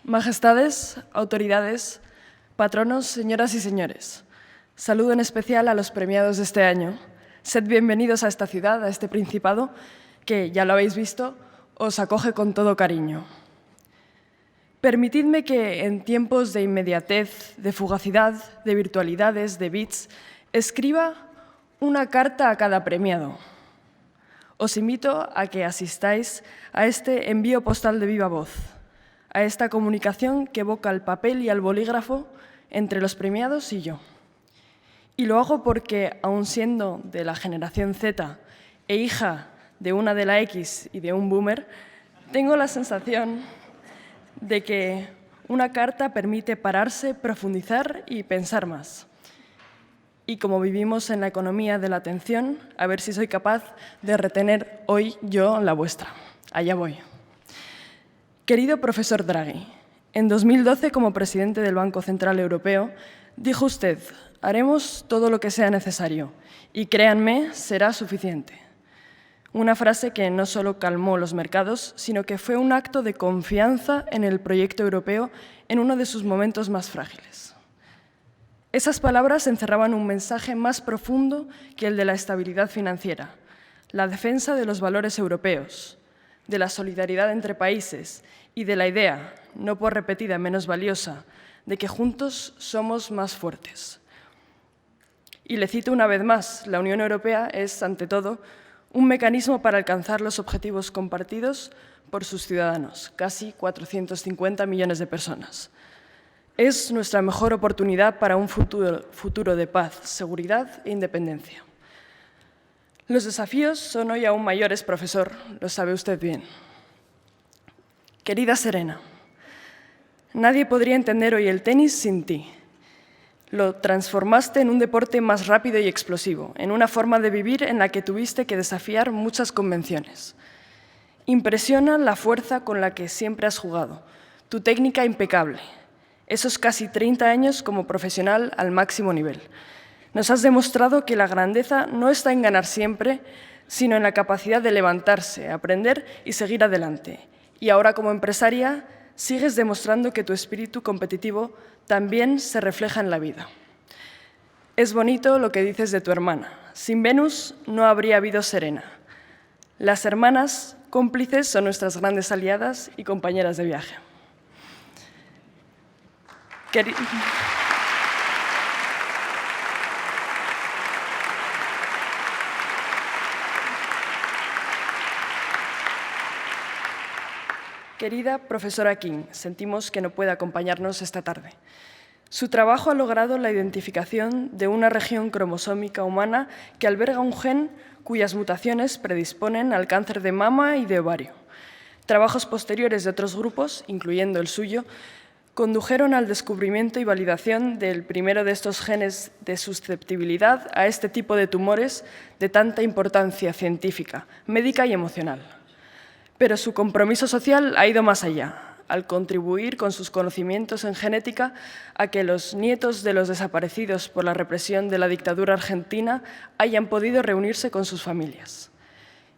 Majestades, autoridades, patronos, señoras y señores, saludo en especial a los premiados de este año. Sed bienvenidos a esta ciudad, a este principado, que, ya lo habéis visto, os acoge con todo cariño. Permitidme que, en tiempos de inmediatez, de fugacidad, de virtualidades, de bits, escriba una carta a cada premiado. Os invito a que asistáis a este envío postal de viva voz, a esta comunicación que evoca al papel y al bolígrafo entre los premiados y yo. Y lo hago porque, aun siendo de la generación Z e hija de una de la X y de un boomer, tengo la sensación de que una carta permite pararse, profundizar y pensar más. Y como vivimos en la economía de la atención, a ver si soy capaz de retener hoy yo la vuestra. Allá voy. Querido profesor Draghi, en 2012, como presidente del Banco Central Europeo, dijo usted: haremos todo lo que sea necesario y créanme, será suficiente. Una frase que no solo calmó los mercados, sino que fue un acto de confianza en el proyecto europeo en uno de sus momentos más frágiles. Esas palabras encerraban un mensaje más profundo que el de la estabilidad financiera, la defensa de los valores europeos, de la solidaridad entre países y de la idea, no por repetida menos valiosa, de que juntos somos más fuertes. Y le cito una vez más, la Unión Europea es, ante todo, un mecanismo para alcanzar los objetivos compartidos por sus ciudadanos, casi 450 millones de personas. Es nuestra mejor oportunidad para un futuro de paz, seguridad e independencia. Los desafíos son hoy aún mayores, profesor, lo sabe usted bien. Querida Serena, nadie podría entender hoy el tenis sin ti. Lo transformaste en un deporte más rápido y explosivo, en una forma de vivir en la que tuviste que desafiar muchas convenciones. Impresiona la fuerza con la que siempre has jugado, tu técnica impecable, esos casi 30 años como profesional al máximo nivel. Nos has demostrado que la grandeza no está en ganar siempre, sino en la capacidad de levantarse, aprender y seguir adelante. Y ahora, como empresaria, sigues demostrando que tu espíritu competitivo también se refleja en la vida. Es bonito lo que dices de tu hermana. Sin Venus no habría habido Serena. Las hermanas cómplices son nuestras grandes aliadas y compañeras de viaje. Querida profesora King, sentimos que no puede acompañarnos esta tarde. Su trabajo ha logrado la identificación de una región cromosómica humana que alberga un gen cuyas mutaciones predisponen al cáncer de mama y de ovario. Trabajos posteriores de otros grupos, incluyendo el suyo, condujeron al descubrimiento y validación del primero de estos genes de susceptibilidad a este tipo de tumores de tanta importancia científica, médica y emocional. Pero su compromiso social ha ido más allá, al contribuir con sus conocimientos en genética a que los nietos de los desaparecidos por la represión de la dictadura argentina hayan podido reunirse con sus familias.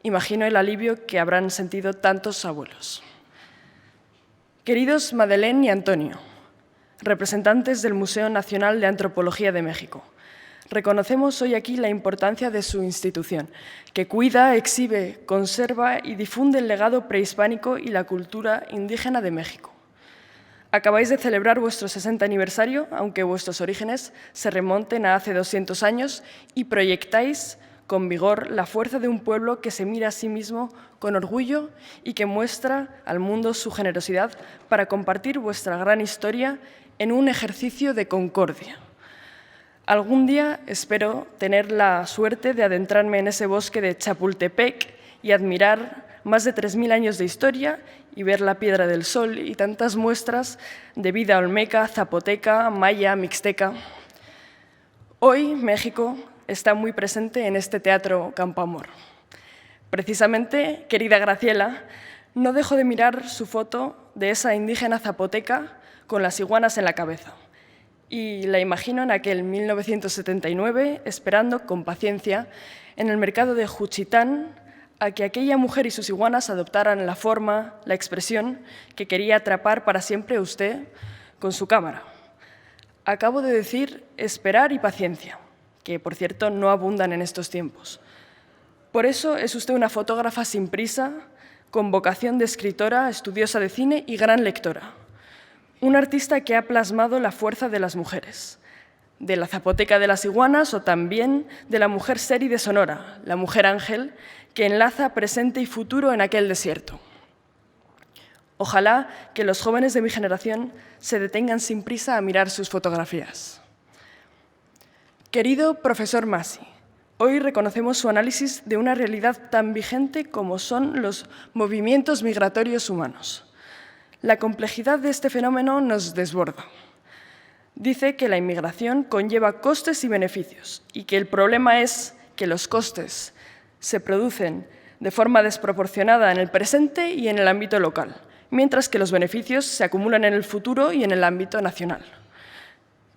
Imagino el alivio que habrán sentido tantos abuelos. Queridos Madeleine y Antonio, representantes del Museo Nacional de Antropología de México, reconocemos hoy aquí la importancia de su institución, que cuida, exhibe, conserva y difunde el legado prehispánico y la cultura indígena de México. Acabáis de celebrar vuestro 60 aniversario, aunque vuestros orígenes se remonten a hace 200 años, y proyectáis con vigor la fuerza de un pueblo que se mira a sí mismo con orgullo y que muestra al mundo su generosidad para compartir vuestra gran historia en un ejercicio de concordia. Algún día espero tener la suerte de adentrarme en ese bosque de Chapultepec y admirar más de 3.000 años de historia y ver la Piedra del Sol y tantas muestras de vida olmeca, zapoteca, maya, mixteca. Hoy México está muy presente en este teatro Campo Amor. Precisamente, querida Graciela, no dejo de mirar su foto de esa indígena zapoteca con las iguanas en la cabeza. Y la imagino en aquel 1979, esperando con paciencia en el mercado de Juchitán a que aquella mujer y sus iguanas adoptaran la forma, la expresión que quería atrapar para siempre usted con su cámara. Acabo de decir esperar y paciencia, que por cierto no abundan en estos tiempos. Por eso es usted una fotógrafa sin prisa, con vocación de escritora, estudiosa de cine y gran lectora. Un artista que ha plasmado la fuerza de las mujeres, de la zapoteca de las iguanas o también de la mujer seri de Sonora, la mujer ángel, que enlaza presente y futuro en aquel desierto. Ojalá que los jóvenes de mi generación se detengan sin prisa a mirar sus fotografías. Querido profesor Masi, hoy reconocemos su análisis de una realidad tan vigente como son los movimientos migratorios humanos. La complejidad de este fenómeno nos desborda. Dice que la inmigración conlleva costes y beneficios y que el problema es que los costes se producen de forma desproporcionada en el presente y en el ámbito local, mientras que los beneficios se acumulan en el futuro y en el ámbito nacional.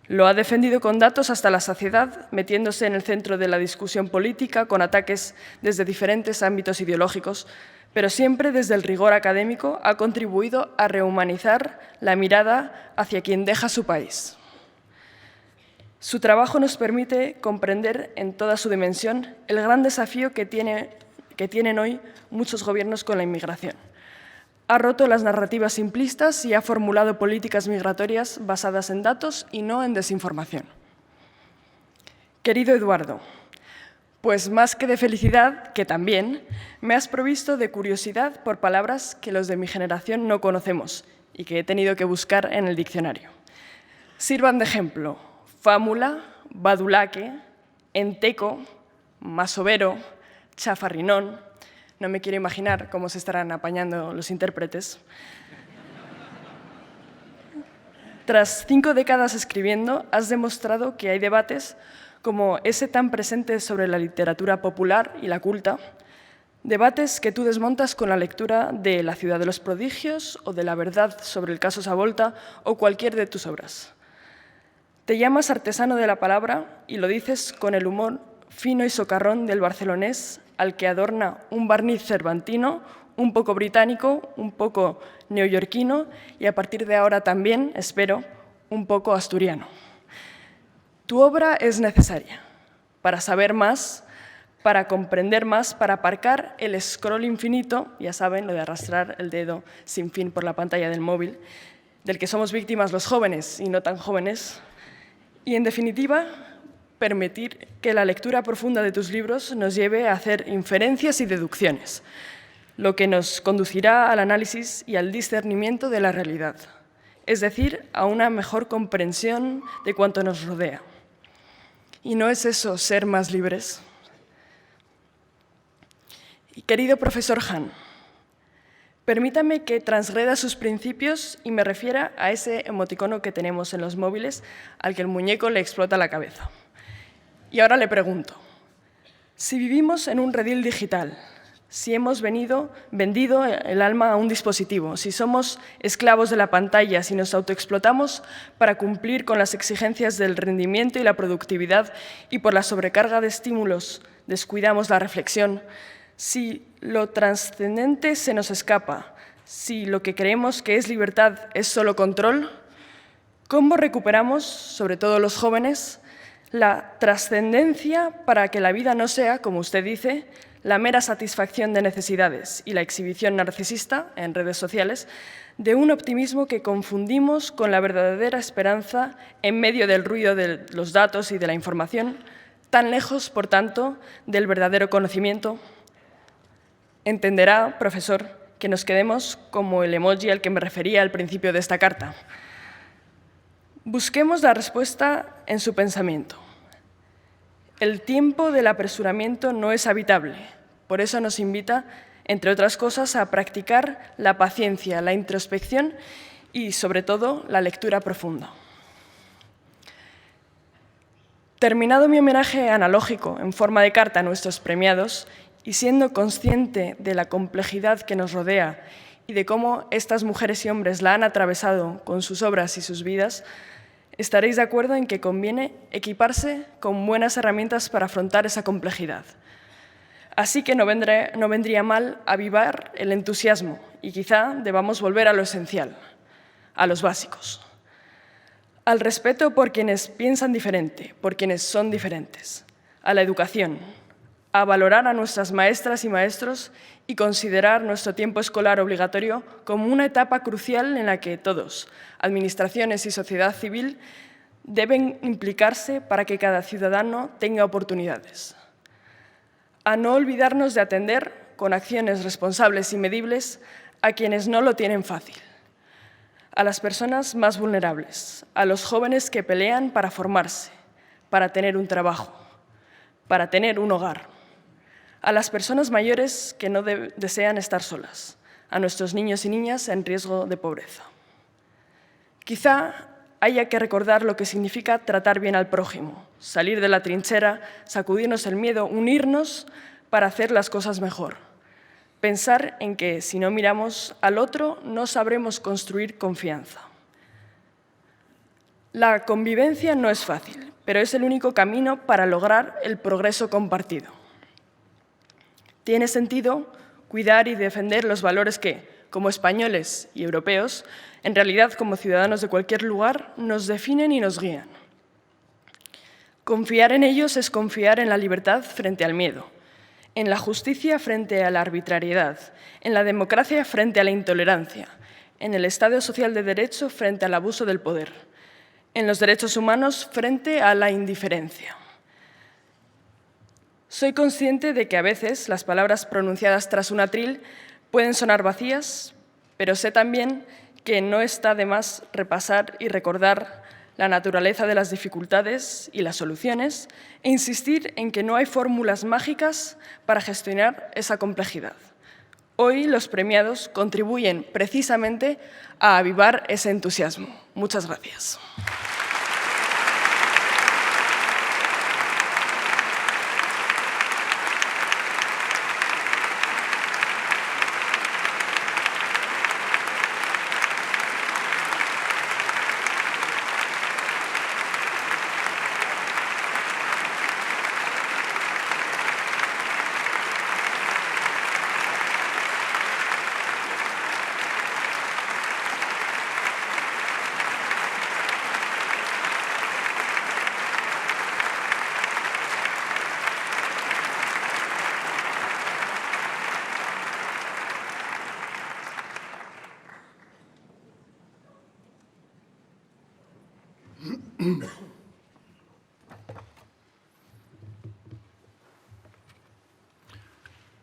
Lo ha defendido con datos hasta la saciedad, metiéndose en el centro de la discusión política con ataques desde diferentes ámbitos ideológicos, pero siempre desde el rigor académico ha contribuido a rehumanizar la mirada hacia quien deja su país. Su trabajo nos permite comprender en toda su dimensión el gran desafío que tienen hoy muchos gobiernos con la inmigración. Ha roto las narrativas simplistas y ha formulado políticas migratorias basadas en datos y no en desinformación. Querido Eduardo, pues más que de felicidad, que también, me has provisto de curiosidad por palabras que los de mi generación no conocemos y que he tenido que buscar en el diccionario. Sirvan de ejemplo: fámula, badulaque, enteco, masovero, chafarrinón. No me quiero imaginar cómo se estarán apañando los intérpretes. Tras 5 décadas escribiendo, has demostrado que hay debates como ese tan presente sobre la literatura popular y la culta, debates que tú desmontas con la lectura de La ciudad de los prodigios o de La verdad sobre el caso Savolta o cualquier de tus obras. Te llamas artesano de la palabra y lo dices con el humor fino y socarrón del barcelonés al que adorna un barniz cervantino, un poco británico, un poco neoyorquino y a partir de ahora también, espero, un poco asturiano. Tu obra es necesaria para saber más, para comprender más, para aparcar el scroll infinito, ya saben, lo de arrastrar el dedo sin fin por la pantalla del móvil, del que somos víctimas los jóvenes y no tan jóvenes, y en definitiva, permitir que la lectura profunda de tus libros nos lleve a hacer inferencias y deducciones, lo que nos conducirá al análisis y al discernimiento de la realidad, es decir, a una mejor comprensión de cuanto nos rodea. ¿Y no es eso ser más libres? Y querido profesor Han, Permítame que transgreda sus principios y me refiera a ese emoticono que tenemos en los móviles al que el muñeco le explota la cabeza. Y ahora le pregunto, si vivimos en un redil digital, si hemos vendido el alma a un dispositivo, si somos esclavos de la pantalla, si nos autoexplotamos para cumplir con las exigencias del rendimiento y la productividad y por la sobrecarga de estímulos descuidamos la reflexión, si lo trascendente se nos escapa, si lo que creemos que es libertad es solo control, ¿cómo recuperamos, sobre todo los jóvenes, la trascendencia para que la vida no sea, como usted dice, la mera satisfacción de necesidades y la exhibición narcisista en redes sociales de un optimismo que confundimos con la verdadera esperanza en medio del ruido de los datos y de la información, tan lejos, por tanto, del verdadero conocimiento? Entenderá, profesor, que nos quedemos como el emoji al que me refería al principio de esta carta. Busquemos la respuesta en su pensamiento. El tiempo del apresuramiento no es habitable, por eso nos invita, entre otras cosas, a practicar la paciencia, la introspección y, sobre todo, la lectura profunda. Terminado mi homenaje analógico en forma de carta a nuestros premiados y siendo consciente de la complejidad que nos rodea y de cómo estas mujeres y hombres la han atravesado con sus obras y sus vidas, estaréis de acuerdo en que conviene equiparse con buenas herramientas para afrontar esa complejidad. Así que no vendría mal avivar el entusiasmo y quizá debamos volver a lo esencial, a los básicos. Al respeto por quienes piensan diferente, por quienes son diferentes, a la educación, a valorar a nuestras maestras y maestros y considerar nuestro tiempo escolar obligatorio como una etapa crucial en la que todos, administraciones y sociedad civil, deben implicarse para que cada ciudadano tenga oportunidades. A no olvidarnos de atender con acciones responsables y medibles a quienes no lo tienen fácil, a las personas más vulnerables, a los jóvenes que pelean para formarse, para tener un trabajo, para tener un hogar, a las personas mayores que no desean estar solas, a nuestros niños y niñas en riesgo de pobreza. Quizá haya que recordar lo que significa tratar bien al prójimo, salir de la trinchera, sacudirnos el miedo, unirnos para hacer las cosas mejor. Pensar en que si no miramos al otro no sabremos construir confianza. La convivencia no es fácil, pero es el único camino para lograr el progreso compartido. Tiene sentido cuidar y defender los valores que, como españoles y europeos, en realidad como ciudadanos de cualquier lugar, nos definen y nos guían. Confiar en ellos es confiar en la libertad frente al miedo, en la justicia frente a la arbitrariedad, en la democracia frente a la intolerancia, en el Estado social de derecho frente al abuso del poder, en los derechos humanos frente a la indiferencia. Soy consciente de que a veces las palabras pronunciadas tras un atril pueden sonar vacías, pero sé también que no está de más repasar y recordar la naturaleza de las dificultades y las soluciones e insistir en que no hay fórmulas mágicas para gestionar esa complejidad. Hoy los premiados contribuyen precisamente a avivar ese entusiasmo. Muchas gracias.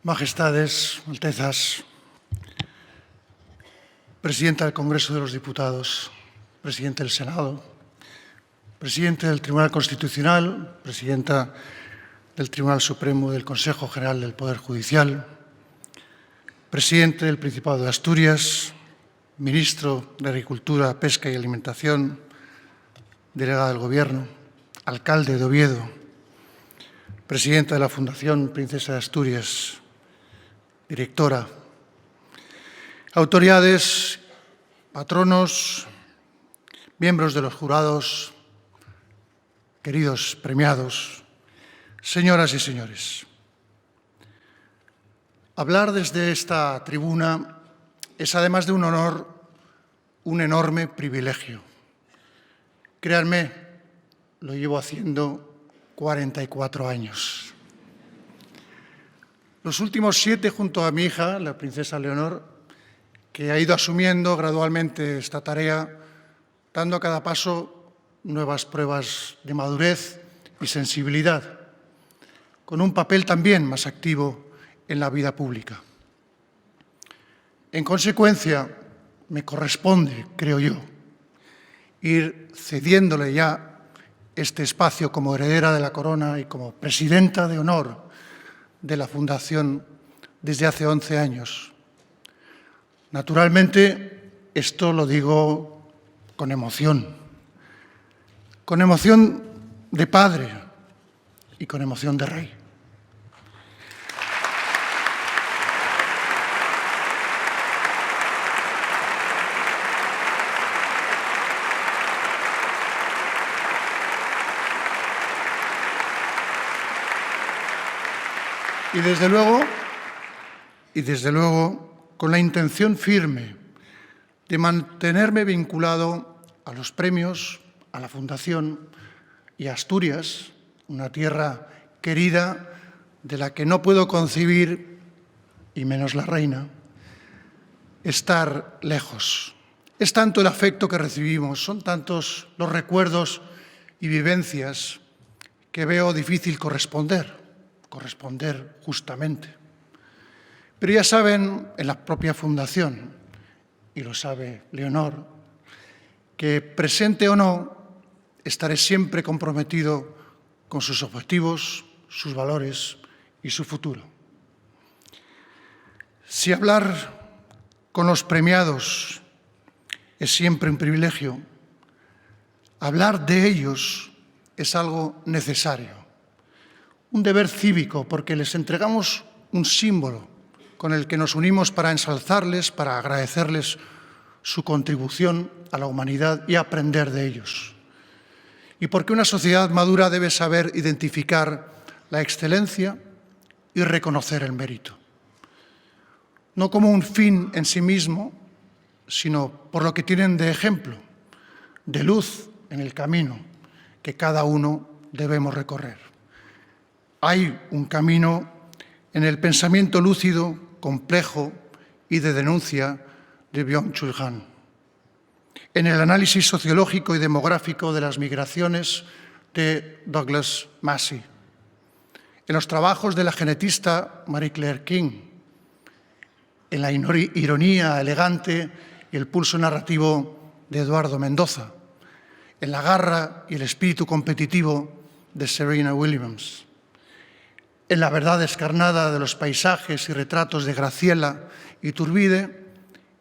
Majestades, Altezas, Presidenta del Congreso de los Diputados, Presidente del Senado, Presidente del Tribunal Constitucional, Presidenta del Tribunal Supremo del Consejo General del Poder Judicial, presidente del Principado de Asturias, ministro de Agricultura, Pesca y Alimentación, delegada del Gobierno, alcalde de Oviedo, presidenta de la Fundación Princesa de Asturias, directora, autoridades, patronos, miembros de los jurados, queridos premiados, señoras y señores. Hablar desde esta tribuna es, además de un honor, un enorme privilegio. Créanme, lo llevo haciendo 44 años. Los últimos 7 junto a mi hija, la princesa Leonor, que ha ido asumiendo gradualmente esta tarea, dando a cada paso nuevas pruebas de madurez y sensibilidad, con un papel también más activo en la vida pública. En consecuencia, me corresponde, creo yo, ir cediéndole ya este espacio como heredera de la corona y como presidenta de honor de la Fundación desde hace 11 años. Naturalmente, esto lo digo con emoción de padre y con emoción de rey. Y desde luego, con la intención firme de mantenerme vinculado a los premios, a la Fundación y a Asturias, una tierra querida de la que no puedo concebir, y menos la reina, estar lejos. Es tanto el afecto que recibimos, son tantos los recuerdos y vivencias que veo difícil corresponder justamente. Pero ya saben, en la propia Fundación, y lo sabe Leonor, que presente o no, estaré siempre comprometido con sus objetivos, sus valores y su futuro. Si hablar con los premiados es siempre un privilegio, hablar de ellos es algo necesario. Un deber cívico, porque les entregamos un símbolo con el que nos unimos para ensalzarles, para agradecerles su contribución a la humanidad y aprender de ellos. Y porque una sociedad madura debe saber identificar la excelencia y reconocer el mérito. No como un fin en sí mismo, sino por lo que tienen de ejemplo, de luz en el camino que cada uno debemos recorrer. Hay un camino en el pensamiento lúcido, complejo y de denuncia de Byung-Chul Han, en el análisis sociológico y demográfico de las migraciones de Douglas Massey, en los trabajos de la genetista Marie-Claire King, en la ironía elegante y el pulso narrativo de Eduardo Mendoza, en la garra y el espíritu competitivo de Serena Williams, en la verdad descarnada de los paisajes y retratos de Graciela Iturbide,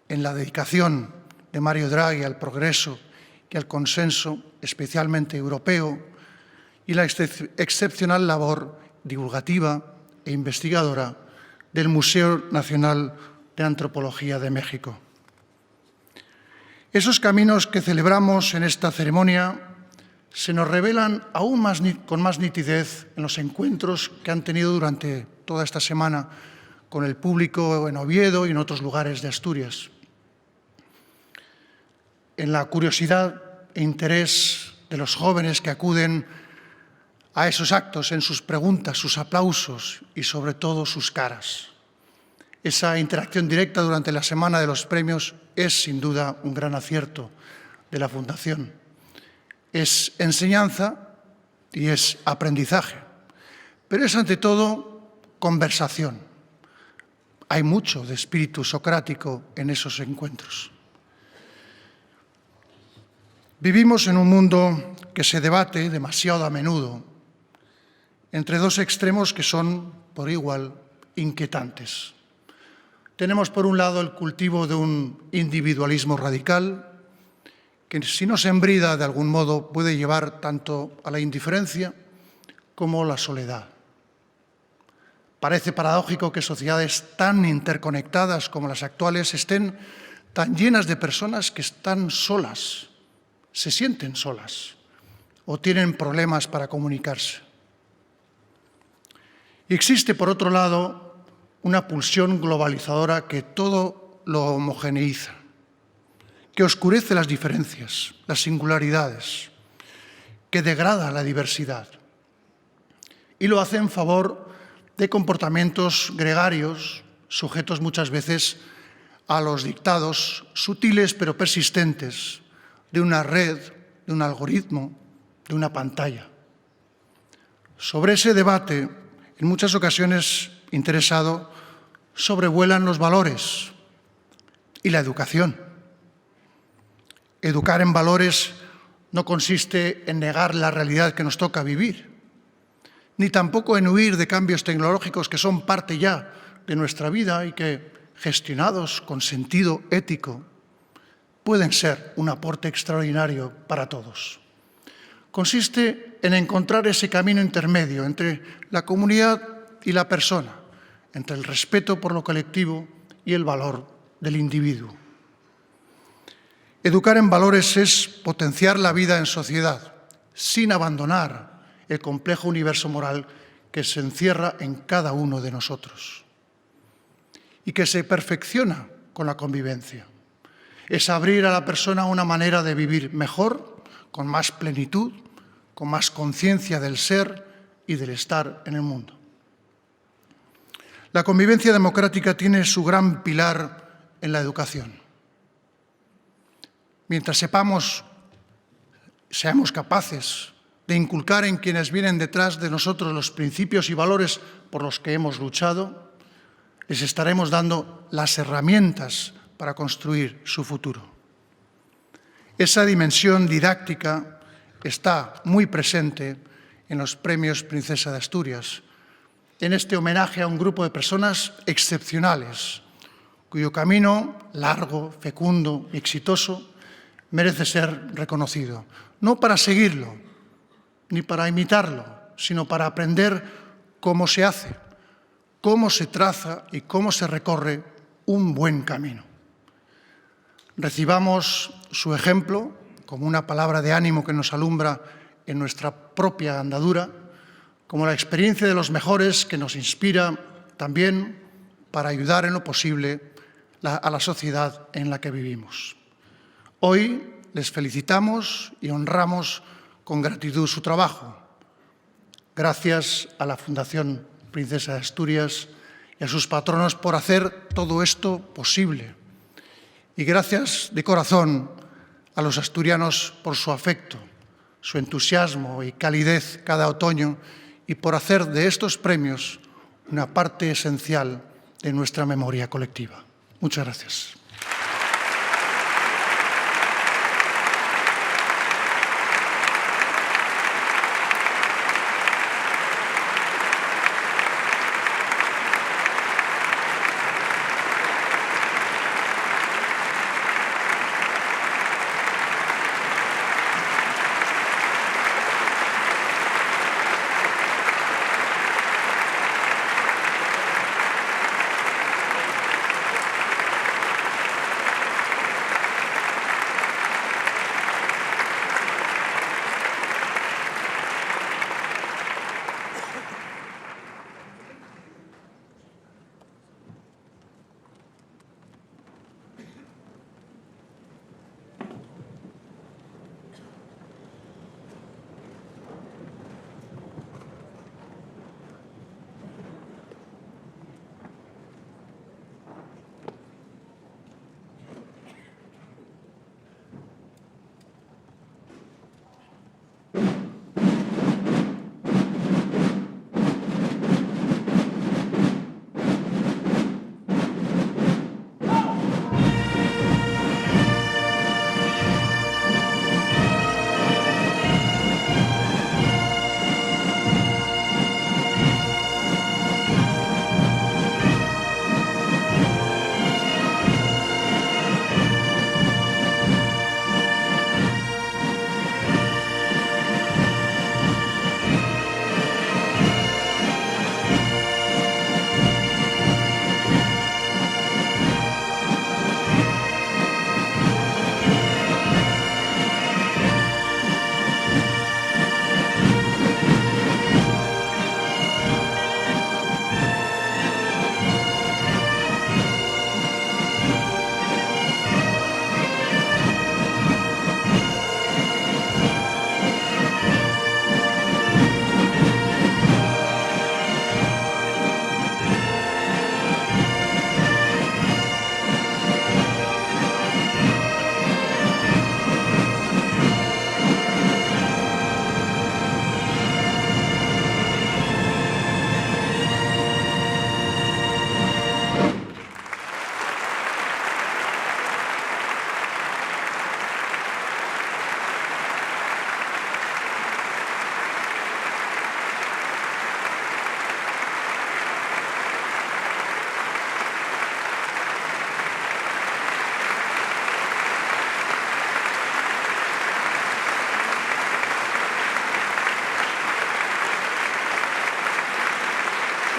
en la dedicación de Mario Draghi al progreso y al consenso, especialmente europeo, y la excepcional labor divulgativa e investigadora del Museo Nacional de Antropología de México. Esos caminos que celebramos en esta ceremonia se nos revelan aún más, con más nitidez en los encuentros que han tenido durante toda esta semana con el público en Oviedo y en otros lugares de Asturias. En la curiosidad e interés de los jóvenes que acuden a esos actos, en sus preguntas, sus aplausos y sobre todo sus caras. Esa interacción directa durante la semana de los premios es sin duda un gran acierto de la Fundación. Es enseñanza y es aprendizaje, pero es ante todo conversación. Hay mucho de espíritu socrático en esos encuentros. Vivimos en un mundo que se debate demasiado a menudo entre dos extremos que son, por igual, inquietantes. Tenemos, por un lado, el cultivo de un individualismo radical, que si no se embrida de algún modo puede llevar tanto a la indiferencia como a la soledad. Parece paradójico que sociedades tan interconectadas como las actuales estén tan llenas de personas que están solas, se sienten solas o tienen problemas para comunicarse. Y existe, por otro lado, una pulsión globalizadora que todo lo homogeneiza, que oscurece las diferencias, las singularidades, que degrada la diversidad y lo hace en favor de comportamientos gregarios, sujetos muchas veces a los dictados sutiles pero persistentes de una red, de un algoritmo, de una pantalla. Sobre ese debate, en muchas ocasiones interesado, sobrevuelan los valores y la educación. Educar en valores no consiste en negar la realidad que nos toca vivir, ni tampoco en huir de cambios tecnológicos que son parte ya de nuestra vida y que, gestionados con sentido ético, pueden ser un aporte extraordinario para todos. Consiste en encontrar ese camino intermedio entre la comunidad y la persona, entre el respeto por lo colectivo y el valor del individuo. Educar en valores es potenciar la vida en sociedad, sin abandonar el complejo universo moral que se encierra en cada uno de nosotros y que se perfecciona con la convivencia. Es abrir a la persona una manera de vivir mejor, con más plenitud, con más conciencia del ser y del estar en el mundo. La convivencia democrática tiene su gran pilar en la educación. Mientras seamos capaces de inculcar en quienes vienen detrás de nosotros los principios y valores por los que hemos luchado, les estaremos dando las herramientas para construir su futuro. Esa dimensión didáctica está muy presente en los premios Princesa de Asturias, en este homenaje a un grupo de personas excepcionales, cuyo camino largo, fecundo y exitoso merece ser reconocido, no para seguirlo, ni para imitarlo, sino para aprender cómo se hace, cómo se traza y cómo se recorre un buen camino. Recibamos su ejemplo como una palabra de ánimo que nos alumbra en nuestra propia andadura, como la experiencia de los mejores que nos inspira también para ayudar en lo posible a la sociedad en la que vivimos. Hoy les felicitamos y honramos con gratitud su trabajo. Gracias a la Fundación Princesa de Asturias y a sus patronos por hacer todo esto posible. Y gracias de corazón a los asturianos por su afecto, su entusiasmo y calidez cada otoño y por hacer de estos premios una parte esencial de nuestra memoria colectiva. Muchas gracias.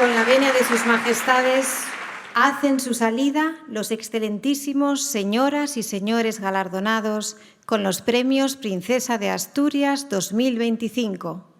Con la venia de sus majestades, hacen su salida los excelentísimos señoras y señores galardonados con los premios Princesa de Asturias 2025.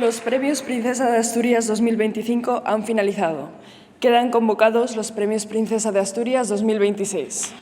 Los premios Princesa de Asturias 2025 han finalizado. Quedan convocados los premios Princesa de Asturias 2026.